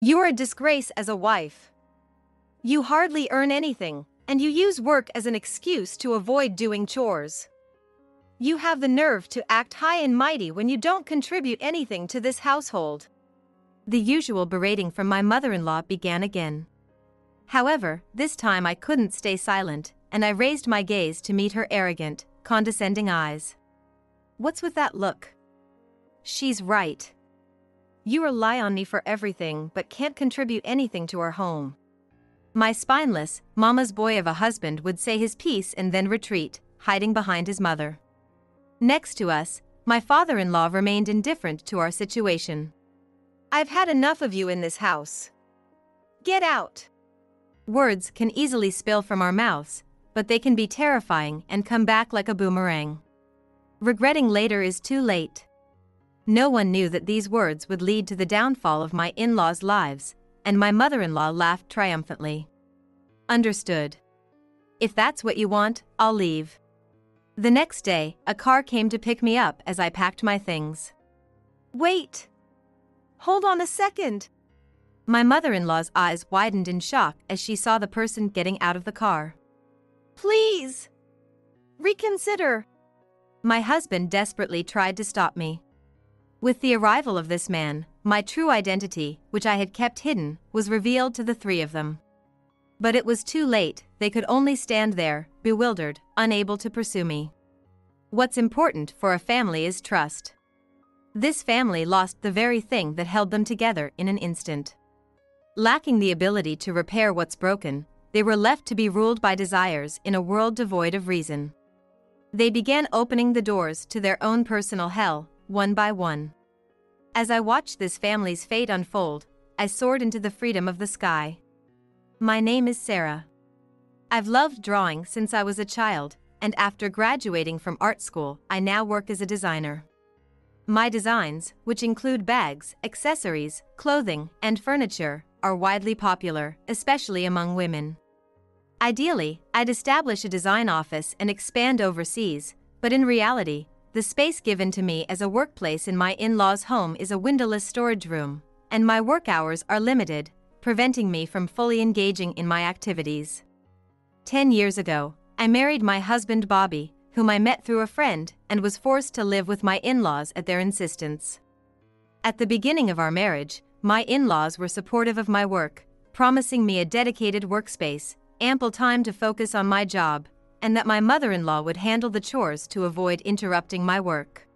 You're a disgrace as a wife. You hardly earn anything, and you use work as an excuse to avoid doing chores. You have the nerve to act high and mighty when you don't contribute anything to this household. The usual berating from my mother-in-law began again. However, this time I couldn't stay silent, and I raised my gaze to meet her arrogant, condescending eyes. What's with that look? She's right. You rely on me for everything but can't contribute anything to our home. My spineless, mama's boy of a husband would say his piece and then retreat, hiding behind his mother. Next to us, my father-in-law remained indifferent to our situation. I've had enough of you in this house. Get out. Words can easily spill from our mouths, but they can be terrifying and come back like a boomerang. Regretting later is too late. No one knew that these words would lead to the downfall of my in-laws' lives, and my mother-in-law laughed triumphantly. Understood. If that's what you want, I'll leave. The next day, a car came to pick me up as I packed my things. Wait! Hold on a second! My mother-in-law's eyes widened in shock as she saw the person getting out of the car. Please! Reconsider! My husband desperately tried to stop me. With the arrival of this man, my true identity, which I had kept hidden, was revealed to the three of them. But it was too late, they could only stand there, bewildered, unable to pursue me. What's important for a family is trust. This family lost the very thing that held them together in an instant. Lacking the ability to repair what's broken, they were left to be ruled by desires in a world devoid of reason. They began opening the doors to their own personal hell, one by one. As I watched this family's fate unfold, I soared into the freedom of the sky. My name is Sarah. I've loved drawing since I was a child, and after graduating from art school, I now work as a designer. My designs, which include bags, accessories, clothing, and furniture, are widely popular, especially among women. Ideally, I'd establish a design office and expand overseas, but in reality, the space given to me as a workplace in my in-laws' home is a windowless storage room, and my work hours are limited, preventing me from fully engaging in my activities. 10 years ago, I married my husband Bobby, whom I met through a friend, and was forced to live with my in-laws at their insistence. At the beginning of our marriage, my in-laws were supportive of my work, promising me a dedicated workspace, ample time to focus on my job, and that my mother-in-law would handle the chores to avoid interrupting my work.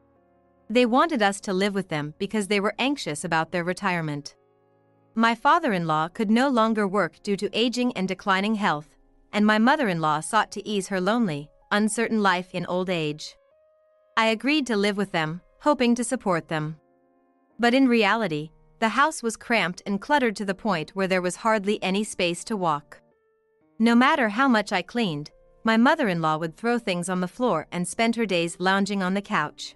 They wanted us to live with them because they were anxious about their retirement. My father-in-law could no longer work due to aging and declining health, and my mother-in-law sought to ease her lonely, uncertain life in old age. I agreed to live with them, hoping to support them. But in reality, the house was cramped and cluttered to the point where there was hardly any space to walk. No matter how much I cleaned, my mother-in-law would throw things on the floor and spend her days lounging on the couch.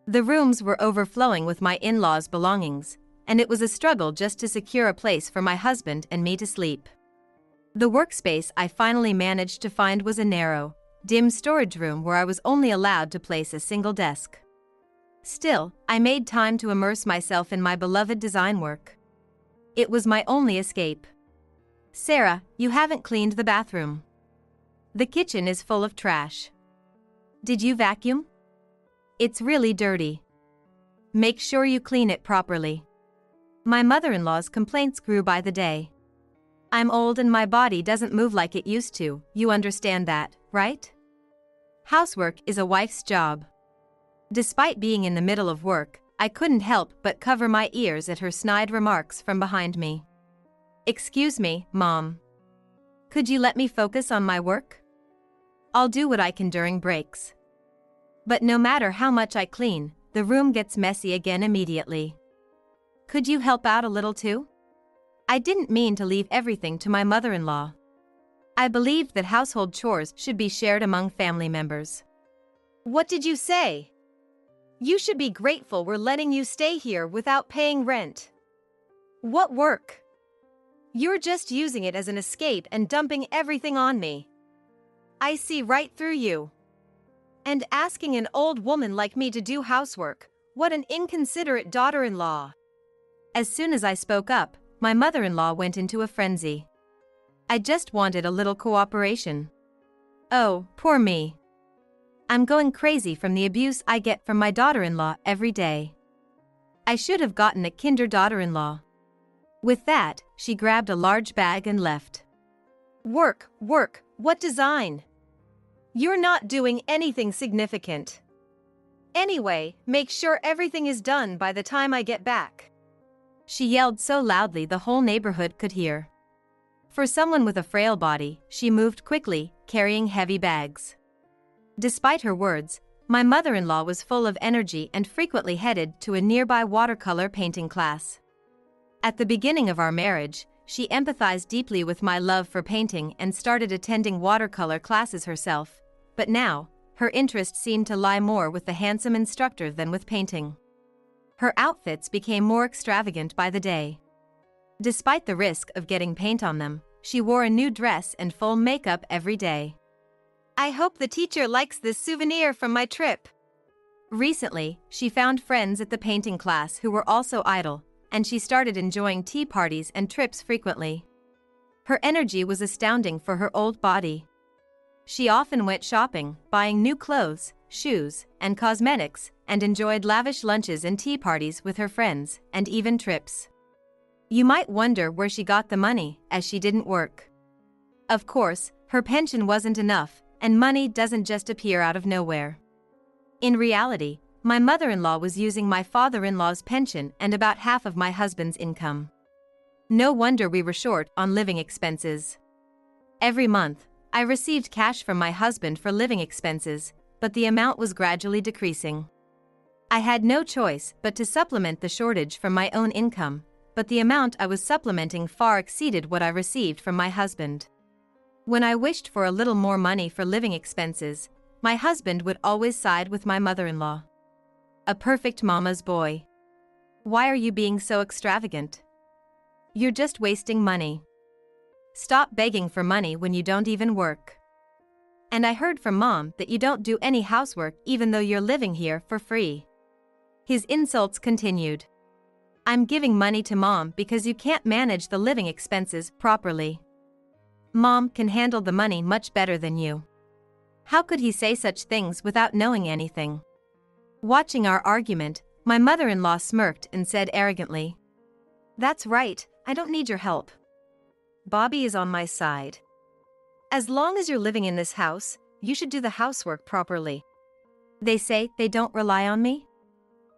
The rooms were overflowing with my in-laws' belongings, and it was a struggle just to secure a place for my husband and me to sleep. The workspace I finally managed to find was a narrow, dim storage room where I was only allowed to place a single desk. Still, I made time to immerse myself in my beloved design work. It was my only escape. Sarah, you haven't cleaned the bathroom. The kitchen is full of trash. Did you vacuum? It's really dirty. Make sure you clean it properly. My mother-in-law's complaints grew by the day. I'm old and my body doesn't move like it used to, you understand that, right? Housework is a wife's job. Despite being in the middle of work, I couldn't help but cover my ears at her snide remarks from behind me. Excuse me, Mom. Could you let me focus on my work? I'll do what I can during breaks. But no matter how much I clean, the room gets messy again immediately. Could you help out a little too? I didn't mean to leave everything to my mother-in-law. I believed that household chores should be shared among family members. What did you say? You should be grateful we're letting you stay here without paying rent. What work? You're just using it as an escape and dumping everything on me. I see right through you. And asking an old woman like me to do housework, what an inconsiderate daughter-in-law. As soon as I spoke up, my mother-in-law went into a frenzy. I just wanted a little cooperation. Oh, poor me. I'm going crazy from the abuse I get from my daughter-in-law every day. I should have gotten a kinder daughter-in-law. With that, she grabbed a large bag and left. Work, what design? You're not doing anything significant. Anyway, make sure everything is done by the time I get back. She yelled so loudly the whole neighborhood could hear. For someone with a frail body, she moved quickly, carrying heavy bags. Despite her words, my mother-in-law was full of energy and frequently headed to a nearby watercolor painting class. At the beginning of our marriage, she empathized deeply with my love for painting and started attending watercolor classes herself, but now, her interest seemed to lie more with the handsome instructor than with painting. Her outfits became more extravagant by the day. Despite the risk of getting paint on them, she wore a new dress and full makeup every day. I hope the teacher likes this souvenir from my trip. Recently, she found friends at the painting class who were also idle, and she started enjoying tea parties and trips frequently. Her energy was astounding for her old body. She often went shopping, buying new clothes, shoes, and cosmetics, and enjoyed lavish lunches and tea parties with her friends, and even trips. You might wonder where she got the money, as she didn't work. Of course, her pension wasn't enough, and money doesn't just appear out of nowhere. In reality, my mother-in-law was using my father-in-law's pension and about half of my husband's income. No wonder we were short on living expenses. Every month, I received cash from my husband for living expenses, but the amount was gradually decreasing. I had no choice but to supplement the shortage from my own income, but the amount I was supplementing far exceeded what I received from my husband. When I wished for a little more money for living expenses, my husband would always side with my mother-in-law. A perfect mama's boy. Why are you being so extravagant? You're just wasting money. Stop begging for money when you don't even work. And I heard from Mom that you don't do any housework even though you're living here for free. His insults continued. I'm giving money to Mom because you can't manage the living expenses properly. Mom can handle the money much better than you. How could he say such things without knowing anything? Watching our argument, my mother-in-law smirked and said arrogantly, "That's right, I don't need your help. Bobby is on my side. As long as you're living in this house, you should do the housework properly. They say they don't rely on me?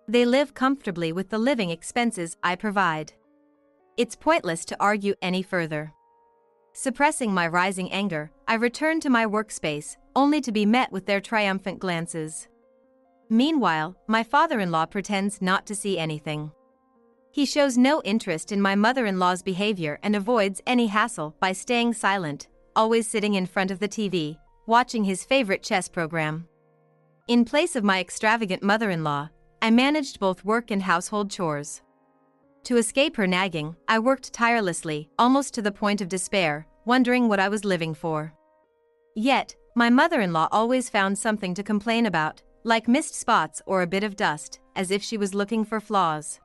They live comfortably with the living expenses I provide. It's pointless to argue any further." Suppressing my rising anger, I returned to my workspace, only to be met with their triumphant glances. Meanwhile, my father-in-law pretends not to see anything. He shows no interest in my mother-in-law's behavior and avoids any hassle by staying silent, always sitting in front of the TV, watching his favorite chess program. In place of my extravagant mother-in-law, I managed both work and household chores. To escape her nagging, I worked tirelessly, almost to the point of despair, wondering what I was living for. Yet, my mother-in-law always found something to complain about, like missed spots or a bit of dust, as if she was looking for flaws.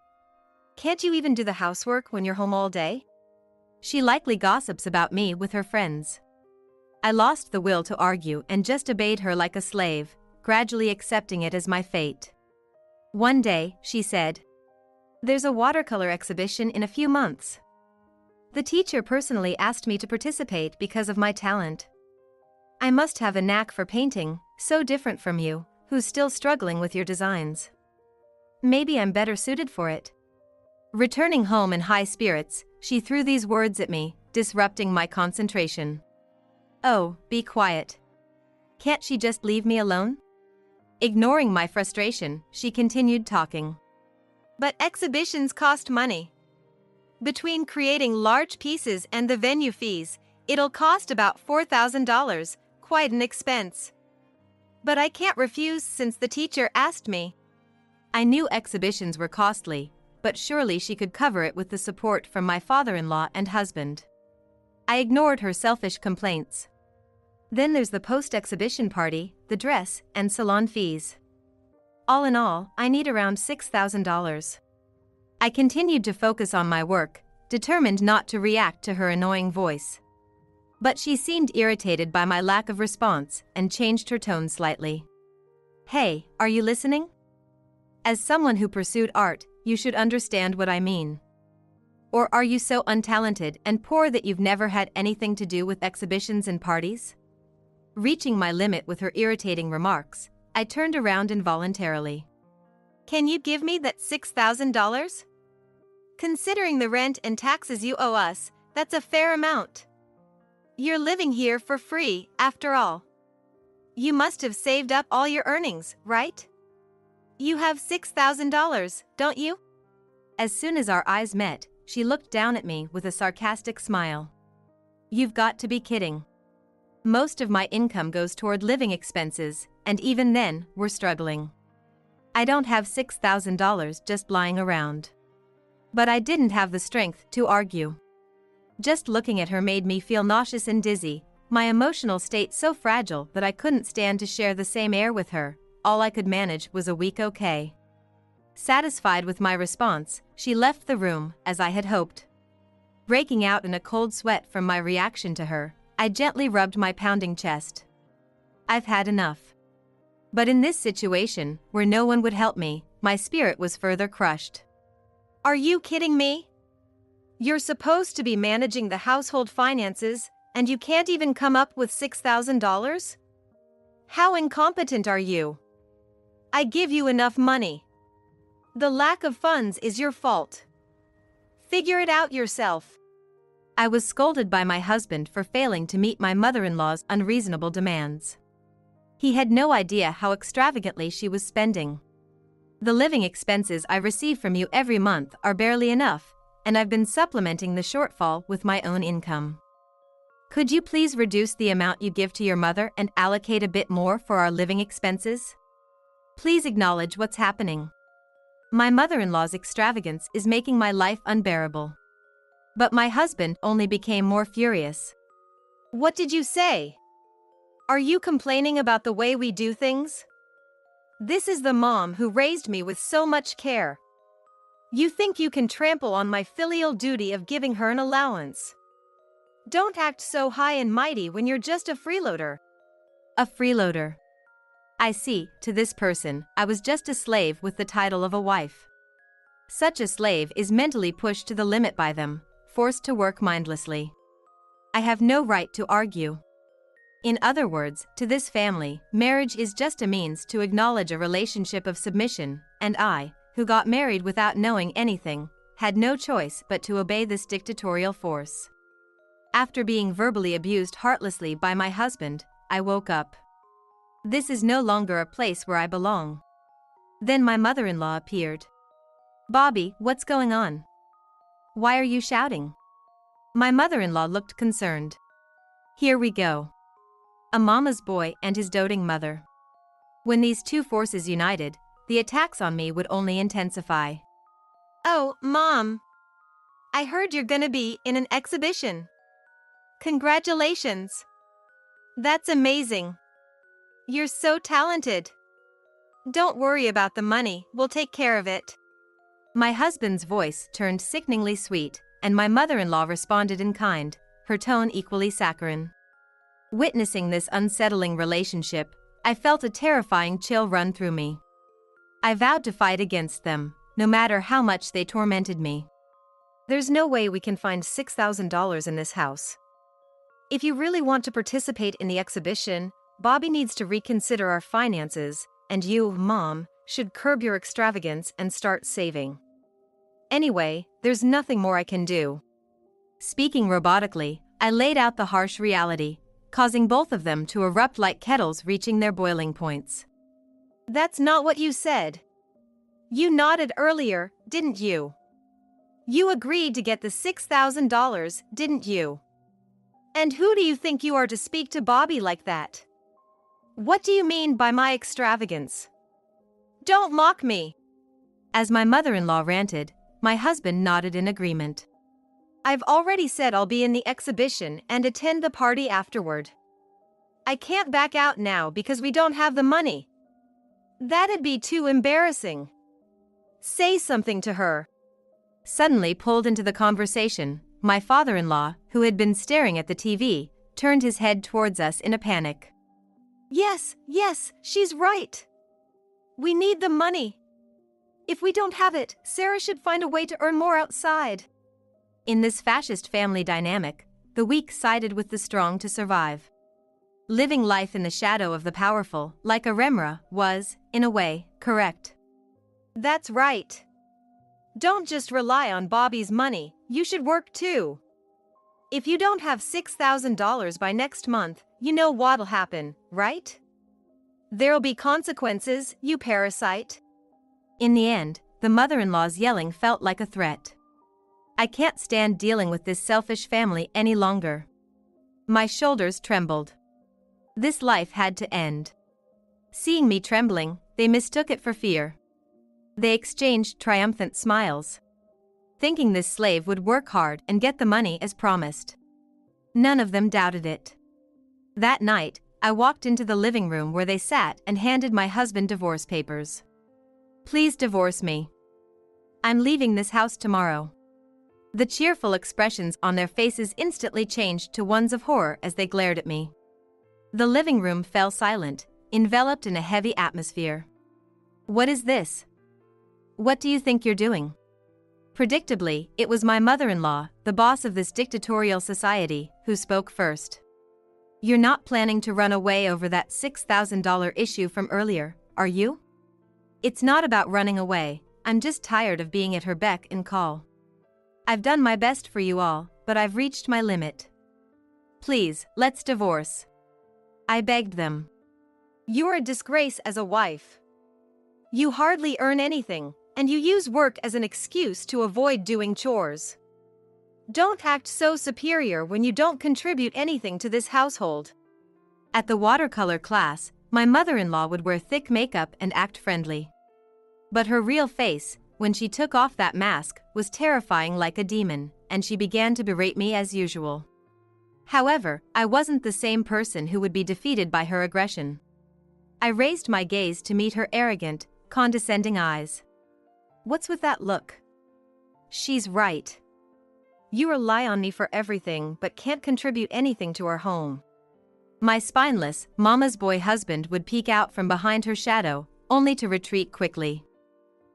Can't you even do the housework when you're home all day? She likely gossips about me with her friends. I lost the will to argue and just obeyed her like a slave, gradually accepting it as my fate. One day, she said, "There's a watercolor exhibition in a few months. The teacher personally asked me to participate because of my talent. I must have a knack for painting, so different from you, who's still struggling with your designs. Maybe I'm better suited for it." Returning home in high spirits, she threw these words at me, disrupting my concentration. "Oh, be quiet. Can't she just leave me alone?" Ignoring my frustration, she continued talking. "But exhibitions cost money. Between creating large pieces and the venue fees, it'll cost about $4,000, quite an expense. But I can't refuse since the teacher asked me." I knew exhibitions were costly, but surely she could cover it with the support from my father-in-law and husband. I ignored her selfish complaints. Then there's the post-exhibition party, the dress, and salon fees. All in all, I need around $6,000. I continued to focus on my work, determined not to react to her annoying voice. But she seemed irritated by my lack of response and changed her tone slightly. "Hey, are you listening? As someone who pursued art, you should understand what I mean. Or are you so untalented and poor that you've never had anything to do with exhibitions and parties?" Reaching my limit with her irritating remarks, I turned around involuntarily. "Can you give me that $6,000? Considering the rent and taxes you owe us, that's a fair amount. You're living here for free, after all. You must have saved up all your earnings, right? You have $6,000, don't you?" As soon as our eyes met, she looked down at me with a sarcastic smile. "You've got to be kidding. Most of my income goes toward living expenses, and even then, we're struggling. I don't have $6,000 just lying around." But I didn't have the strength to argue. Just looking at her made me feel nauseous and dizzy, my emotional state so fragile that I couldn't stand to share the same air with her. All I could manage was a weak okay. Satisfied with my response, she left the room, as I had hoped. Breaking out in a cold sweat from my reaction to her, I gently rubbed my pounding chest. I've had enough. But in this situation, where no one would help me, my spirit was further crushed. "Are you kidding me? You're supposed to be managing the household finances, and you can't even come up with $6,000? How incompetent are you? I give you enough money. The lack of funds is your fault. Figure it out yourself." I was scolded by my husband for failing to meet my mother-in-law's unreasonable demands. He had no idea how extravagantly she was spending. "The living expenses I receive from you every month are barely enough, and I've been supplementing the shortfall with my own income. Could you please reduce the amount you give to your mother and allocate a bit more for our living expenses? Please acknowledge what's happening. My mother-in-law's extravagance is making my life unbearable." But my husband only became more furious. "What did you say? Are you complaining about the way we do things? This is the mom who raised me with so much care. You think you can trample on my filial duty of giving her an allowance? Don't act so high and mighty when you're just a freeloader." A freeloader. I see, to this person, I was just a slave with the title of a wife. Such a slave is mentally pushed to the limit by them, forced to work mindlessly. I have no right to argue. In other words, to this family, marriage is just a means to acknowledge a relationship of submission, and I, who got married without knowing anything, had no choice but to obey this dictatorial force. After being verbally abused heartlessly by my husband, I woke up. This is no longer a place where I belong. Then my mother-in-law appeared. "Bobby, what's going on? Why are you shouting?" My mother-in-law looked concerned. Here we go. A mama's boy and his doting mother. When these two forces united, the attacks on me would only intensify. "Oh, Mom. I heard you're gonna be in an exhibition. Congratulations. That's amazing. You're so talented. Don't worry about the money, we'll take care of it." My husband's voice turned sickeningly sweet, and my mother-in-law responded in kind, her tone equally saccharine. Witnessing this unsettling relationship, I felt a terrifying chill run through me. I vowed to fight against them, no matter how much they tormented me. "There's no way we can find $6,000 in this house. If you really want to participate in the exhibition, Bobby needs to reconsider our finances, and you, Mom, should curb your extravagance and start saving. Anyway, there's nothing more I can do." Speaking robotically, I laid out the harsh reality, causing both of them to erupt like kettles reaching their boiling points. "That's not what you said. You nodded earlier, didn't you? You agreed to get the $6,000, didn't you? And who do you think you are to speak to Bobby like that? What do you mean by my extravagance? Don't mock me." As my mother-in-law ranted, my husband nodded in agreement. "I've already said I'll be in the exhibition and attend the party afterward. I can't back out now because we don't have the money. That'd be too embarrassing. Say something to her." Suddenly pulled into the conversation, my father-in-law, who had been staring at the TV, turned his head towards us in a panic. Yes, she's right. We need the money. If we don't have it, Sarah should find a way to earn more outside. In this fascist family dynamic, the weak sided with the strong to survive. Living life in the shadow of the powerful, like a remra, was, in a way, correct. That's right. Don't just rely on Bobby's money, you should work too. If you don't have $6,000 by next month, you know what'll happen, right? There'll be consequences, you parasite. In the end, the mother-in-law's yelling felt like a threat. I can't stand dealing with this selfish family any longer. My shoulders trembled. This life had to end. Seeing me trembling, they mistook it for fear. They exchanged triumphant smiles, thinking this slave would work hard and get the money as promised. None of them doubted it. That night, I walked into the living room where they sat and handed my husband divorce papers. Please divorce me. I'm leaving this house tomorrow. The cheerful expressions on their faces instantly changed to ones of horror as they glared at me. The living room fell silent, enveloped in a heavy atmosphere. What is this? What do you think you're doing? Predictably, it was my mother-in-law, the boss of this dictatorial society, who spoke first. You're not planning to run away over that $6,000 issue from earlier, are you? It's not about running away, I'm just tired of being at her beck and call. I've done my best for you all, but I've reached my limit. Please, let's divorce. I begged them. You're a disgrace as a wife. You hardly earn anything, and you use work as an excuse to avoid doing chores. Don't act so superior when you don't contribute anything to this household. At the watercolor class, my mother-in-law would wear thick makeup and act friendly. But her real face, when she took off that mask, was terrifying like a demon, and she began to berate me as usual. However, I wasn't the same person who would be defeated by her aggression. I raised my gaze to meet her arrogant, condescending eyes. What's with that look? She's right. You rely on me for everything but can't contribute anything to our home. My spineless, mama's boy husband would peek out from behind her shadow, only to retreat quickly.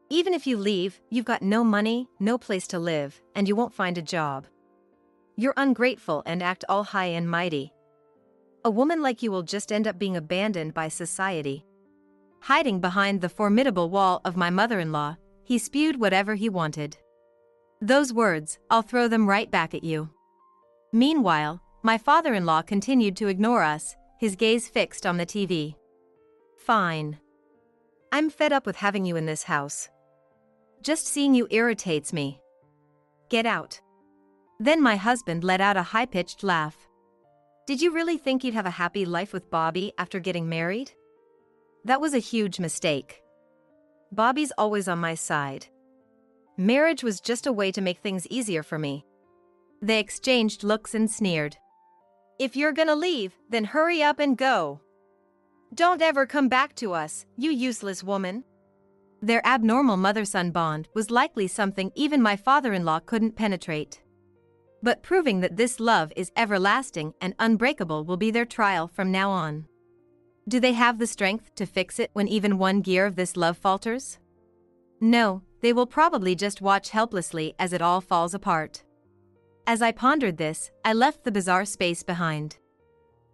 Even if you leave, you've got no money, no place to live, and you won't find a job. You're ungrateful and act all high and mighty. A woman like you will just end up being abandoned by society. Hiding behind the formidable wall of my mother-in-law, he spewed whatever he wanted. Those words, I'll throw them right back at you. Meanwhile, my father-in-law continued to ignore us, his gaze fixed on the TV. Fine. I'm fed up with having you in this house. Just seeing you irritates me. Get out. Then my husband let out a high-pitched laugh. Did you really think you'd have a happy life with Bobby after getting married? That was a huge mistake. Bobby's always on my side. Marriage was just a way to make things easier for me. They exchanged looks and sneered. If you're gonna leave, then hurry up and go. Don't ever come back to us, you useless woman. Their abnormal mother-son bond was likely something even my father-in-law couldn't penetrate. But proving that this love is everlasting and unbreakable will be their trial from now on. Do they have the strength to fix it when even one gear of this love falters? No, they will probably just watch helplessly as it all falls apart. As I pondered this, I left the bizarre space behind.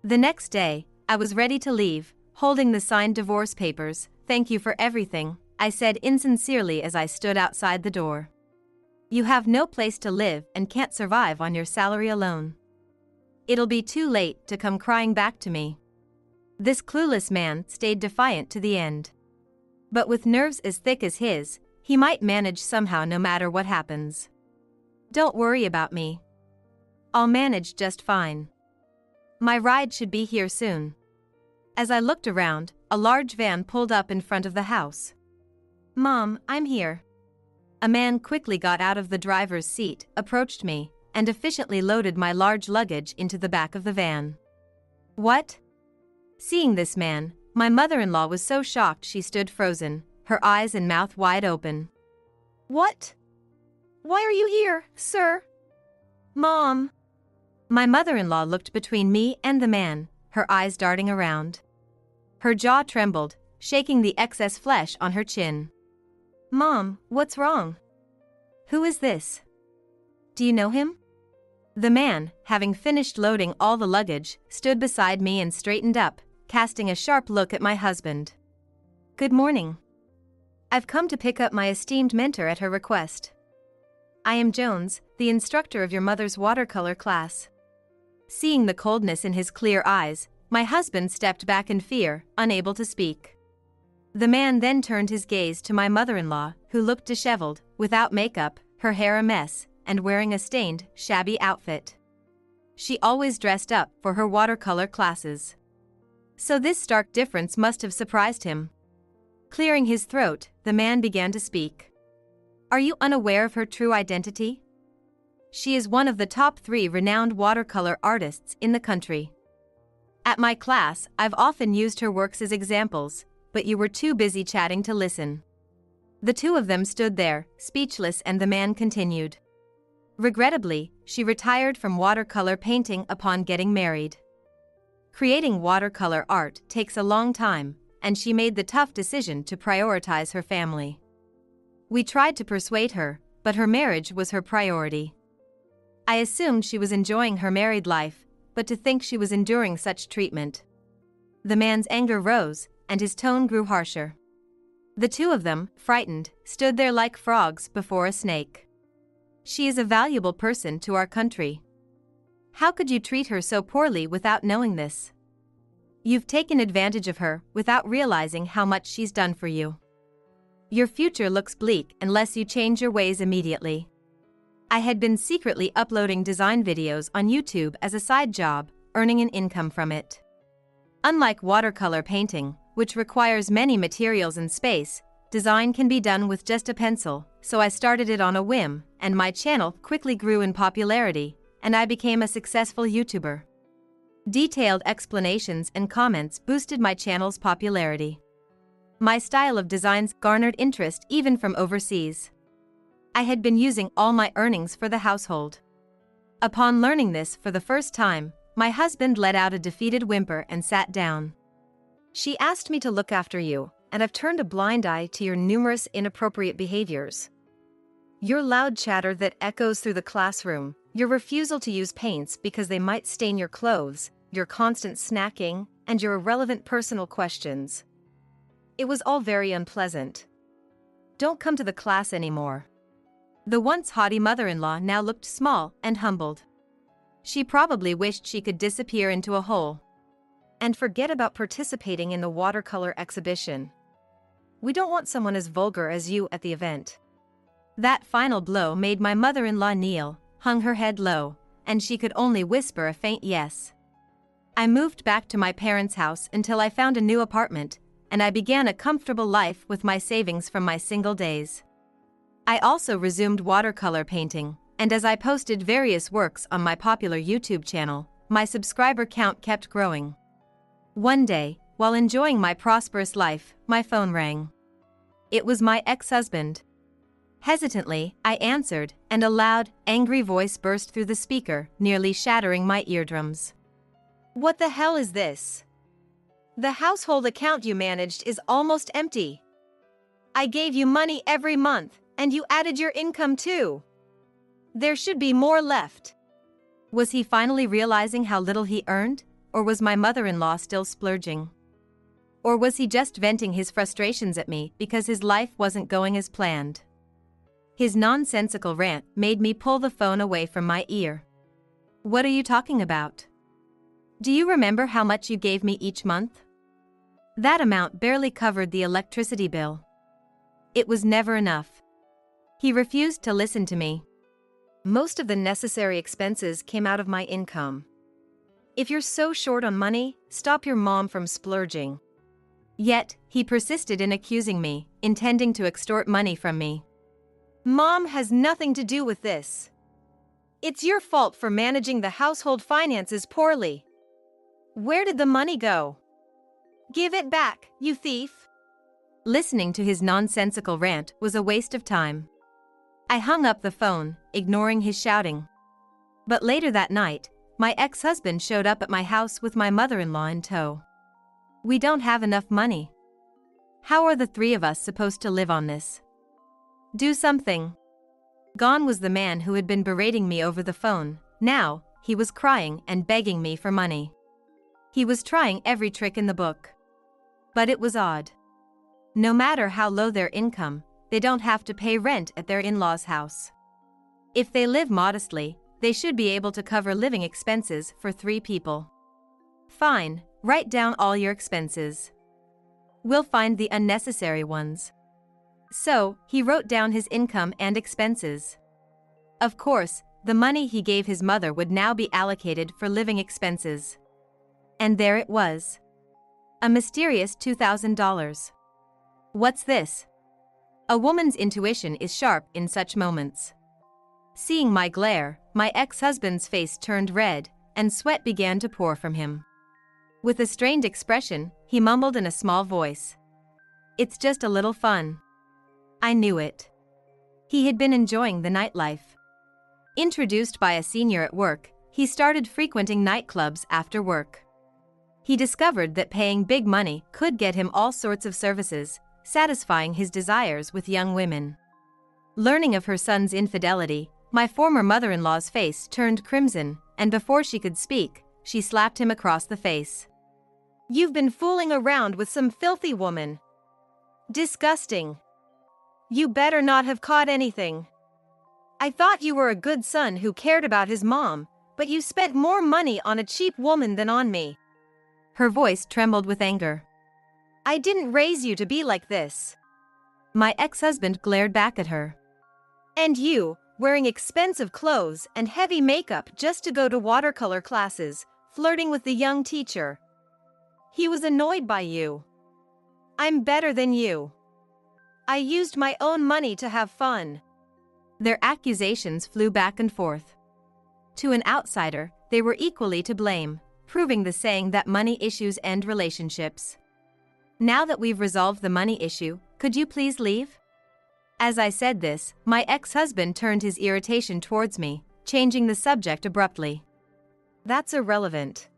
The next day, I was ready to leave, holding the signed divorce papers. Thank you for everything, I said insincerely as I stood outside the door. You have no place to live and can't survive on your salary alone. It'll be too late to come crying back to me. This clueless man stayed defiant to the end. But with nerves as thick as his, he might manage somehow no matter what happens. Don't worry about me. I'll manage just fine. My ride should be here soon. As I looked around, a large van pulled up in front of the house. Mom, I'm here. A man quickly got out of the driver's seat, approached me, and efficiently loaded my large luggage into the back of the van. What? Seeing this man, my mother-in-law was so shocked she stood frozen, her eyes and mouth wide open. What? Why are you here, sir? Mom. My mother-in-law looked between me and the man, her eyes darting around. Her jaw trembled, shaking the excess flesh on her chin. Mom, what's wrong? Who is this? Do you know him? The man, having finished loading all the luggage, stood beside me and straightened up, casting a sharp look at my husband. Good morning. I've come to pick up my esteemed mentor at her request. I am Jones, the instructor of your mother's watercolor class. Seeing the coldness in his clear eyes, my husband stepped back in fear, unable to speak. The man then turned his gaze to my mother-in-law, who looked disheveled, without makeup, her hair a mess, and wearing a stained, shabby outfit. She always dressed up for her watercolor classes. So this stark difference must have surprised him. Clearing his throat, the man began to speak. Are you unaware of her true identity? She is one of the top 3 renowned watercolor artists in the country. At my class, I've often used her works as examples, but you were too busy chatting to listen. The two of them stood there, speechless, and the man continued. Regrettably, she retired from watercolor painting upon getting married. Creating watercolor art takes a long time, and she made the tough decision to prioritize her family. We tried to persuade her, but her marriage was her priority. I assumed she was enjoying her married life, but to think she was enduring such treatment. The man's anger rose, and his tone grew harsher. The two of them, frightened, stood there like frogs before a snake. She is a valuable person to our country. How could you treat her so poorly without knowing this? You've taken advantage of her without realizing how much she's done for you. Your future looks bleak unless you change your ways immediately. I had been secretly uploading design videos on YouTube as a side job, earning an income from it. Unlike watercolor painting, which requires many materials and space, design can be done with just a pencil, so I started it on a whim, and my channel quickly grew in popularity, and I became a successful YouTuber. Detailed explanations and comments boosted my channel's popularity. My style of designs garnered interest even from overseas. I had been using all my earnings for the household. Upon learning this for the first time, my husband let out a defeated whimper and sat down. She asked me to look after you, and I've turned a blind eye to your numerous inappropriate behaviors. Your loud chatter that echoes through the classroom, your refusal to use paints because they might stain your clothes, your constant snacking, and your irrelevant personal questions. It was all very unpleasant. Don't come to the class anymore. The once haughty mother-in-law now looked small and humbled. She probably wished she could disappear into a hole. And forget about participating in the watercolor exhibition. We don't want someone as vulgar as you at the event. That final blow made my mother-in-law kneel, hung her head low, and she could only whisper a faint yes. I moved back to my parents' house until I found a new apartment, and I began a comfortable life with my savings from my single days. I also resumed watercolor painting, and as I posted various works on my popular YouTube channel, my subscriber count kept growing. One day, while enjoying my prosperous life, my phone rang. It was my ex-husband. Hesitantly, I answered, and a loud, angry voice burst through the speaker, nearly shattering my eardrums. What the hell is this? The household account you managed is almost empty. I gave you money every month, and you added your income too. There should be more left. Was he finally realizing how little he earned, or was my mother-in-law still splurging? Or was he just venting his frustrations at me because his life wasn't going as planned? His nonsensical rant made me pull the phone away from my ear. What are you talking about? Do you remember how much you gave me each month? That amount barely covered the electricity bill. It was never enough. He refused to listen to me. Most of the necessary expenses came out of my income. If you're so short on money, stop your mom from splurging. Yet, he persisted in accusing me, intending to extort money from me. Mom has nothing to do with this. It's your fault for managing the household finances poorly. Where did the money go? Give it back, you thief. Listening to his nonsensical rant was a waste of time. I hung up the phone, ignoring his shouting. But later that night, my ex-husband showed up at my house with my mother-in-law in tow. We don't have enough money. How are the three of us supposed to live on this? Do something. Gone was the man who had been berating me over the phone. Now, he was crying and begging me for money. He was trying every trick in the book. But it was odd. No matter how low their income, they don't have to pay rent at their in-laws' house. If they live modestly, they should be able to cover living expenses for 3 people. Fine, write down all your expenses. We'll find the unnecessary ones. So, he wrote down his income and expenses. Of course, the money he gave his mother would now be allocated for living expenses. And there it was. A mysterious $2,000. What's this? A woman's intuition is sharp in such moments. Seeing my glare, my ex-husband's face turned red, and sweat began to pour from him. With a strained expression, he mumbled in a small voice. It's just a little fun. I knew it. He had been enjoying the nightlife. Introduced by a senior at work, he started frequenting nightclubs after work. He discovered that paying big money could get him all sorts of services, satisfying his desires with young women. Learning of her son's infidelity, my former mother-in-law's face turned crimson, and before she could speak, she slapped him across the face. You've been fooling around with some filthy woman. Disgusting. You better not have caught anything. I thought you were a good son who cared about his mom, but you spent more money on a cheap woman than on me. Her voice trembled with anger. I didn't raise you to be like this. My ex-husband glared back at her. And you, wearing expensive clothes and heavy makeup just to go to watercolor classes, flirting with the young teacher. He was annoyed by you. I'm better than you. I used my own money to have fun. Their accusations flew back and forth. To an outsider, they were equally to blame, proving the saying that money issues end relationships. Now that we've resolved the money issue, could you please leave? As I said this, my ex-husband turned his irritation towards me, changing the subject abruptly. That's irrelevant.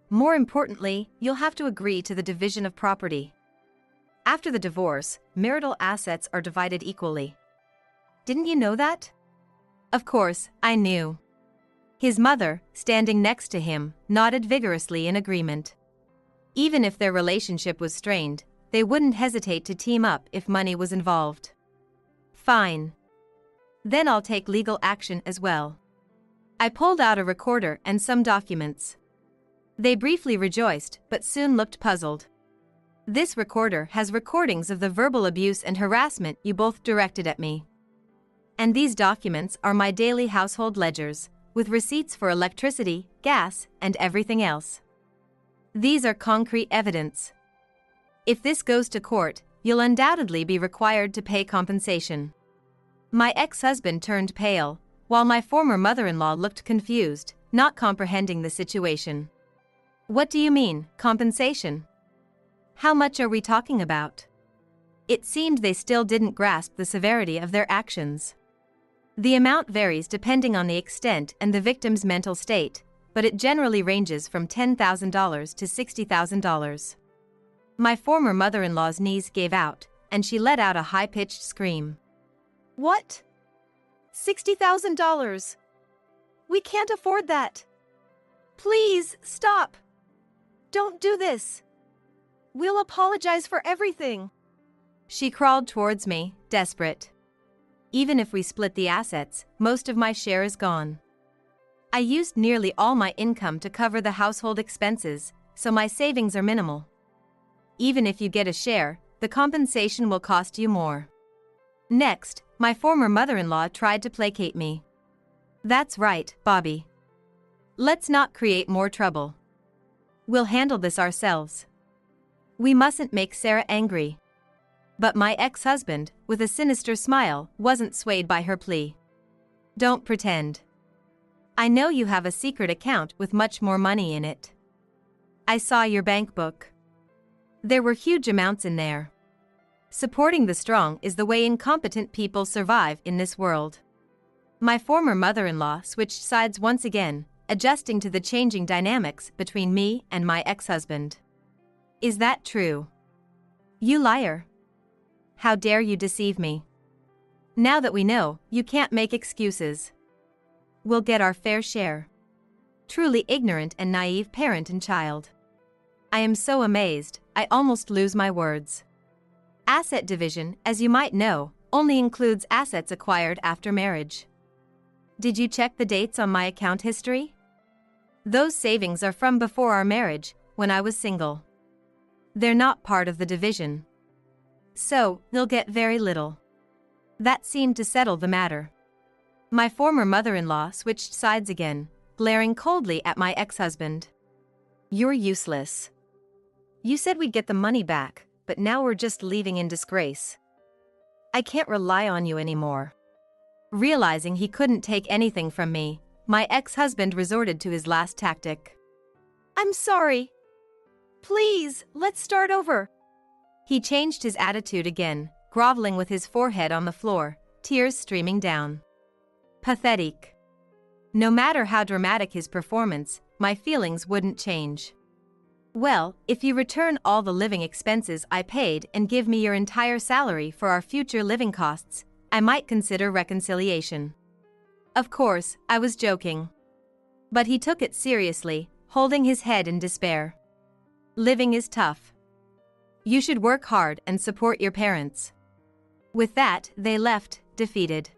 More importantly, you'll have to agree to the division of property. After the divorce, marital assets are divided equally. Didn't you know that? Of course, I knew. His mother, standing next to him, nodded vigorously in agreement. Even if their relationship was strained, they wouldn't hesitate to team up if money was involved. Fine. Then I'll take legal action as well. I pulled out a recorder and some documents. They briefly rejoiced, but soon looked puzzled. This recorder has recordings of the verbal abuse and harassment you both directed at me. And these documents are my daily household ledgers, with receipts for electricity, gas, and everything else. These are concrete evidence. If this goes to court, you'll undoubtedly be required to pay compensation. My ex-husband turned pale, while my former mother-in-law looked confused, not comprehending the situation. What do you mean, compensation? How much are we talking about? It seemed they still didn't grasp the severity of their actions. The amount varies depending on the extent and the victim's mental state, but it generally ranges from $10,000 to $60,000. My former mother-in-law's knees gave out, and she let out a high-pitched scream. What? $60,000? We can't afford that. Please, stop. Don't do this. We'll apologize for everything. She crawled towards me, desperate. Even if we split the assets, most of my share is gone. I used nearly all my income to cover the household expenses, so my savings are minimal. Even if you get a share, the compensation will cost you more. Next, my former mother-in-law tried to placate me. That's right, Bobby. Let's not create more trouble. We'll handle this ourselves. We mustn't make Sarah angry. But my ex-husband, with a sinister smile, wasn't swayed by her plea. Don't pretend. I know you have a secret account with much more money in it. I saw your bank book. There were huge amounts in there. Supporting the strong is the way incompetent people survive in this world. My former mother-in-law switched sides once again, adjusting to the changing dynamics between me and my ex-husband. Is that true? You liar. How dare you deceive me? Now that we know, you can't make excuses. We'll get our fair share. Truly ignorant and naive parent and child. I am so amazed, I almost lose my words. Asset division, as you might know, only includes assets acquired after marriage. Did you check the dates on my account history? Those savings are from before our marriage, when I was single. They're not part of the division. So, they'll get very little. That seemed to settle the matter. My former mother-in-law switched sides again, glaring coldly at my ex-husband. You're useless. You said we'd get the money back, but now we're just leaving in disgrace. I can't rely on you anymore. Realizing he couldn't take anything from me, my ex-husband resorted to his last tactic. I'm sorry. Please, let's start over. He changed his attitude again, groveling with his forehead on the floor, tears streaming down. Pathetic. No matter how dramatic his performance, my feelings wouldn't change. Well, if you return all the living expenses I paid and give me your entire salary for our future living costs, I might consider reconciliation. Of course, I was joking. But he took it seriously, holding his head in despair. Living is tough. You should work hard and support your parents. With that, they left, defeated.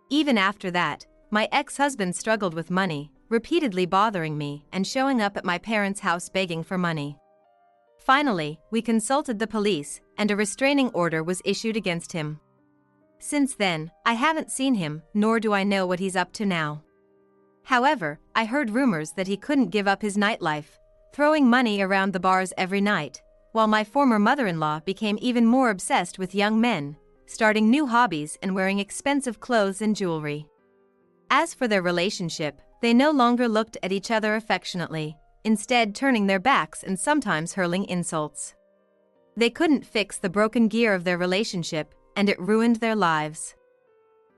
Even after that, my ex-husband struggled with money, repeatedly bothering me and showing up at my parents' house begging for money. Finally, we consulted the police, and a restraining order was issued against him. Since then, I haven't seen him, nor do I know what he's up to now. However, I heard rumors that he couldn't give up his nightlife, throwing money around the bars every night, while my former mother-in-law became even more obsessed with young men, starting new hobbies and wearing expensive clothes and jewelry. As for their relationship, they no longer looked at each other affectionately, instead turning their backs and sometimes hurling insults. They couldn't fix the broken gear of their relationship, and it ruined their lives.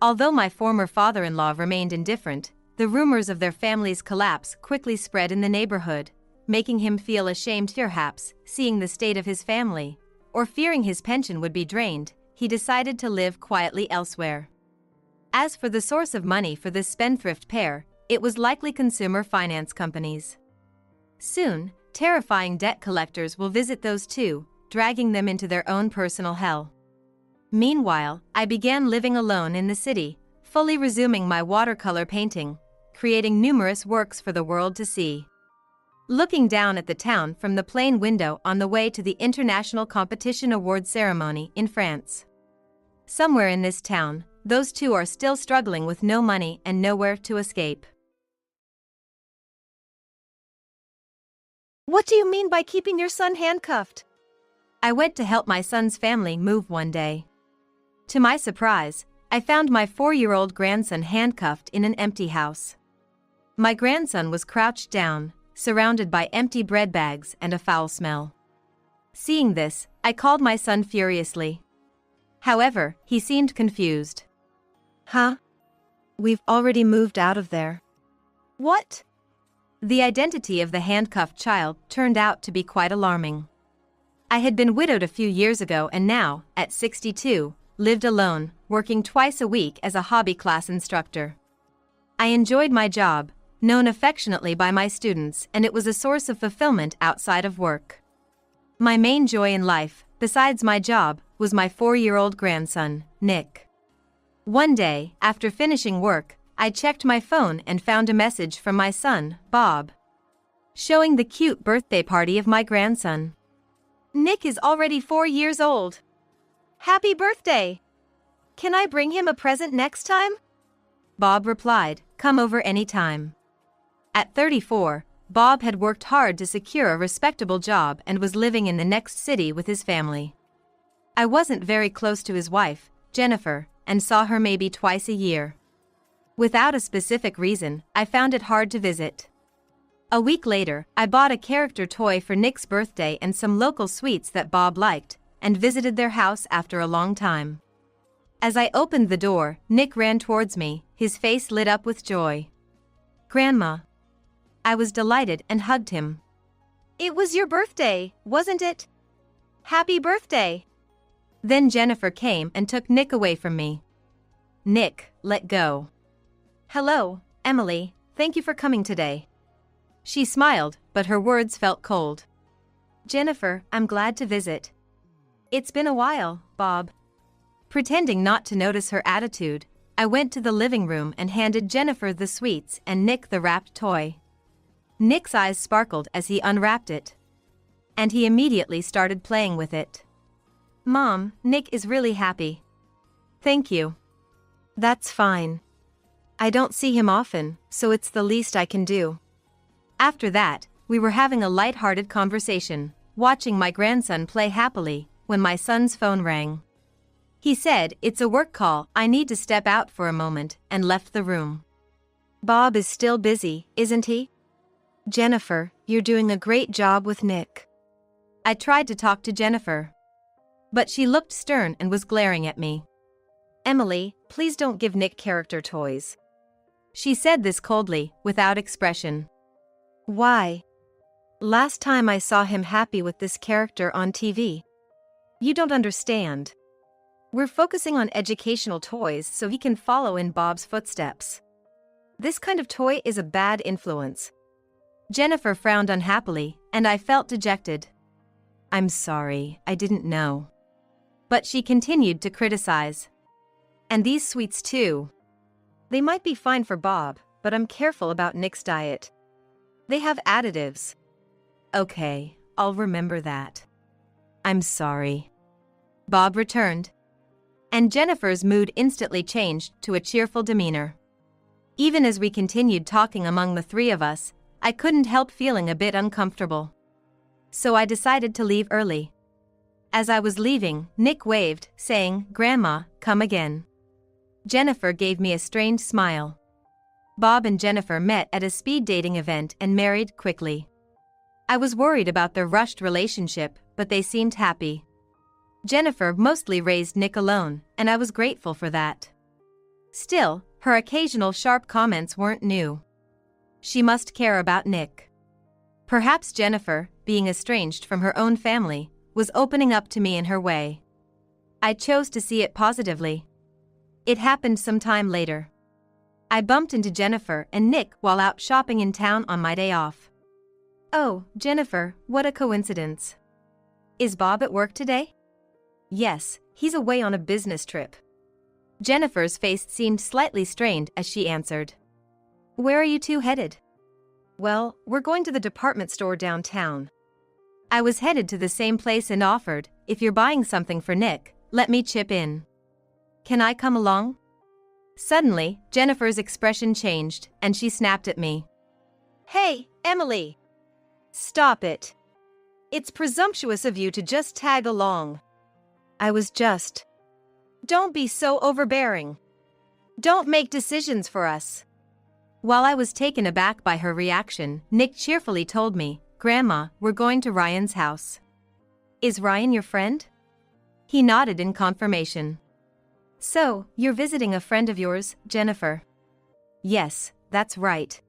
Although my former father-in-law remained indifferent, the rumors of their family's collapse quickly spread in the neighborhood, making him feel ashamed perhaps, seeing the state of his family, or fearing his pension would be drained. He decided to live quietly elsewhere. As for the source of money for this spendthrift pair, it was likely consumer finance companies. Soon, terrifying debt collectors will visit those two, dragging them into their own personal hell. Meanwhile, I began living alone in the city, fully resuming my watercolor painting, creating numerous works for the world to see. Looking down at the town from the plane window on the way to the International Competition Award ceremony in France. Somewhere in this town, those two are still struggling with no money and nowhere to escape. What do you mean by keeping your son handcuffed? I went to help my son's family move one day. To my surprise, I found my 4-year-old grandson handcuffed in an empty house. My grandson was crouched down, surrounded by empty bread bags and a foul smell. Seeing this, I called my son furiously. However, he seemed confused. Huh? We've already moved out of there. What? The identity of the handcuffed child turned out to be quite alarming. I had been widowed a few years ago and now, at 62, lived alone, working twice a week as a hobby class instructor. I enjoyed my job, known affectionately by my students, and it was a source of fulfillment outside of work. My main joy in life, besides my job, was my 4-year-old grandson, Nick. One day, after finishing work, I checked my phone and found a message from my son, Bob, showing the cute birthday party of my grandson. Nick is already 4 years old. Happy birthday! Can I bring him a present next time? Bob replied, come over any time. At 34, Bob had worked hard to secure a respectable job and was living in the next city with his family. I wasn't very close to his wife, Jennifer, and saw her maybe twice a year. Without a specific reason, I found it hard to visit. A week later, I bought a character toy for Nick's birthday and some local sweets that Bob liked, and visited their house after a long time. As I opened the door, Nick ran towards me, his face lit up with joy. "Grandma." I was delighted and hugged him. "It was your birthday, wasn't it? Happy birthday." Then Jennifer came and took Nick away from me. Nick, let go. "Hello, Emily, thank you for coming today." She smiled, but her words felt cold. "Jennifer, I'm glad to visit. It's been a while, Bob." Pretending not to notice her attitude, I went to the living room and handed Jennifer the sweets and Nick the wrapped toy. Nick's eyes sparkled as he unwrapped it. And he immediately started playing with it. "Mom, Nick is really happy." "Thank you." "That's fine. I don't see him often, so it's the least I can do." After that, we were having a light-hearted conversation, watching my grandson play happily, when my son's phone rang. He said, "It's a work call, I need to step out for a moment," and left the room. "Bob is still busy, isn't he?" "Jennifer, you're doing a great job with Nick." I tried to talk to Jennifer, but she looked stern and was glaring at me. "Emily, please don't give Nick character toys." She said this coldly, without expression. "Why? Last time I saw him happy with this character on TV." "You don't understand. We're focusing on educational toys so he can follow in Bob's footsteps. This kind of toy is a bad influence." Jennifer frowned unhappily, and I felt dejected. "I'm sorry, I didn't know." But she continued to criticize. "And these sweets too. They might be fine for Bob, but I'm careful about Nick's diet. They have additives." "Okay, I'll remember that." "I'm sorry." Bob returned. And Jennifer's mood instantly changed to a cheerful demeanor. Even as we continued talking among the three of us, I couldn't help feeling a bit uncomfortable. So I decided to leave early. As I was leaving, Nick waved, saying, "Grandma, come again." Jennifer gave me a strained smile. Bob and Jennifer met at a speed dating event and married quickly. I was worried about their rushed relationship, but they seemed happy. Jennifer mostly raised Nick alone, and I was grateful for that. Still, her occasional sharp comments weren't new. She must care about Nick. Perhaps Jennifer, being estranged from her own family, was opening up to me in her way. I chose to see it positively. It happened some time later. I bumped into Jennifer and Nick while out shopping in town on my day off. "Oh, Jennifer, what a coincidence. Is Bob at work today?" "Yes, he's away on a business trip." Jennifer's face seemed slightly strained as she answered. "Where are you two headed?" "Well, we're going to the department store downtown." I was headed to the same place and offered, "If you're buying something for Nick, let me chip in. Can I come along?" Suddenly, Jennifer's expression changed, and she snapped at me. "Hey, Emily! Stop it. It's presumptuous of you to just tag along." I was just. "Don't be so overbearing. Don't make decisions for us." While I was taken aback by her reaction, Nick cheerfully told me, "Grandma, we're going to Ryan's house." "Is Ryan your friend?" He nodded in confirmation. "So, you're visiting a friend of yours, Jennifer?" "Yes, that's right."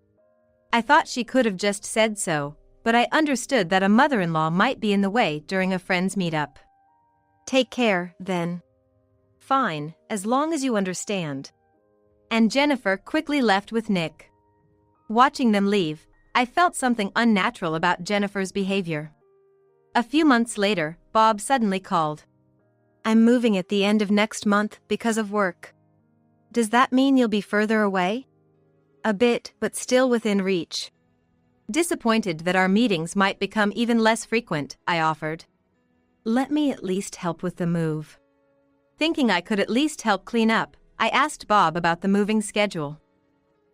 I thought she could have just said so, but I understood that a mother-in-law might be in the way during a friend's meetup. "Take care, then." "Fine, as long as you understand." And Jennifer quickly left with Nick. Watching them leave, I felt something unnatural about Jennifer's behavior. A few months later, Bob suddenly called. "I'm moving at the end of next month because of work. Does that mean you'll be further away?" "A bit, but still within reach." Disappointed that our meetings might become even less frequent, I offered. "Let me at least help with the move." Thinking I could at least help clean up, I asked Bob about the moving schedule.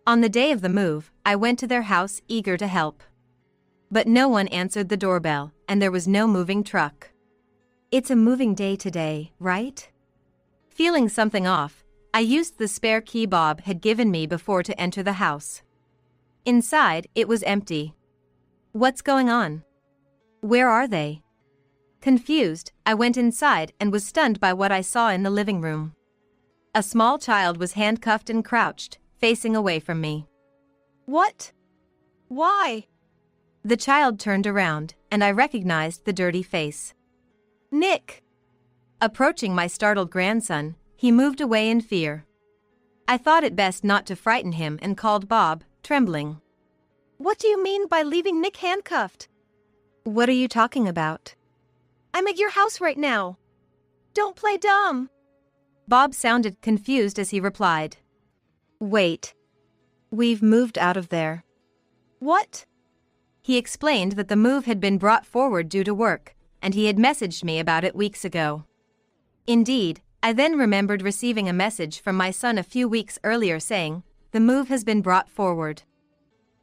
On the day of the move, I went to their house eager to help. But no one answered the doorbell, and there was no moving truck. "It's a moving day today, right?" Feeling something off, I used the spare key Bob had given me before to enter the house. Inside, it was empty. "What's going on? Where are they?" Confused, I went inside and was stunned by what I saw in the living room. A small child was handcuffed and crouched, facing away from me. What? Why? The child turned around, and I recognized the dirty face. Nick! Approaching my startled grandson, he moved away in fear. I thought it best not to frighten him and called Bob, trembling. What do you mean by leaving Nick handcuffed? What are you talking about? I'm at your house right now. Don't play dumb. Bob sounded confused as he replied. Wait. We've moved out of there. What? He explained that the move had been brought forward due to work, and he had messaged me about it weeks ago. Indeed, I then remembered receiving a message from my son a few weeks earlier saying, "The move has been brought forward."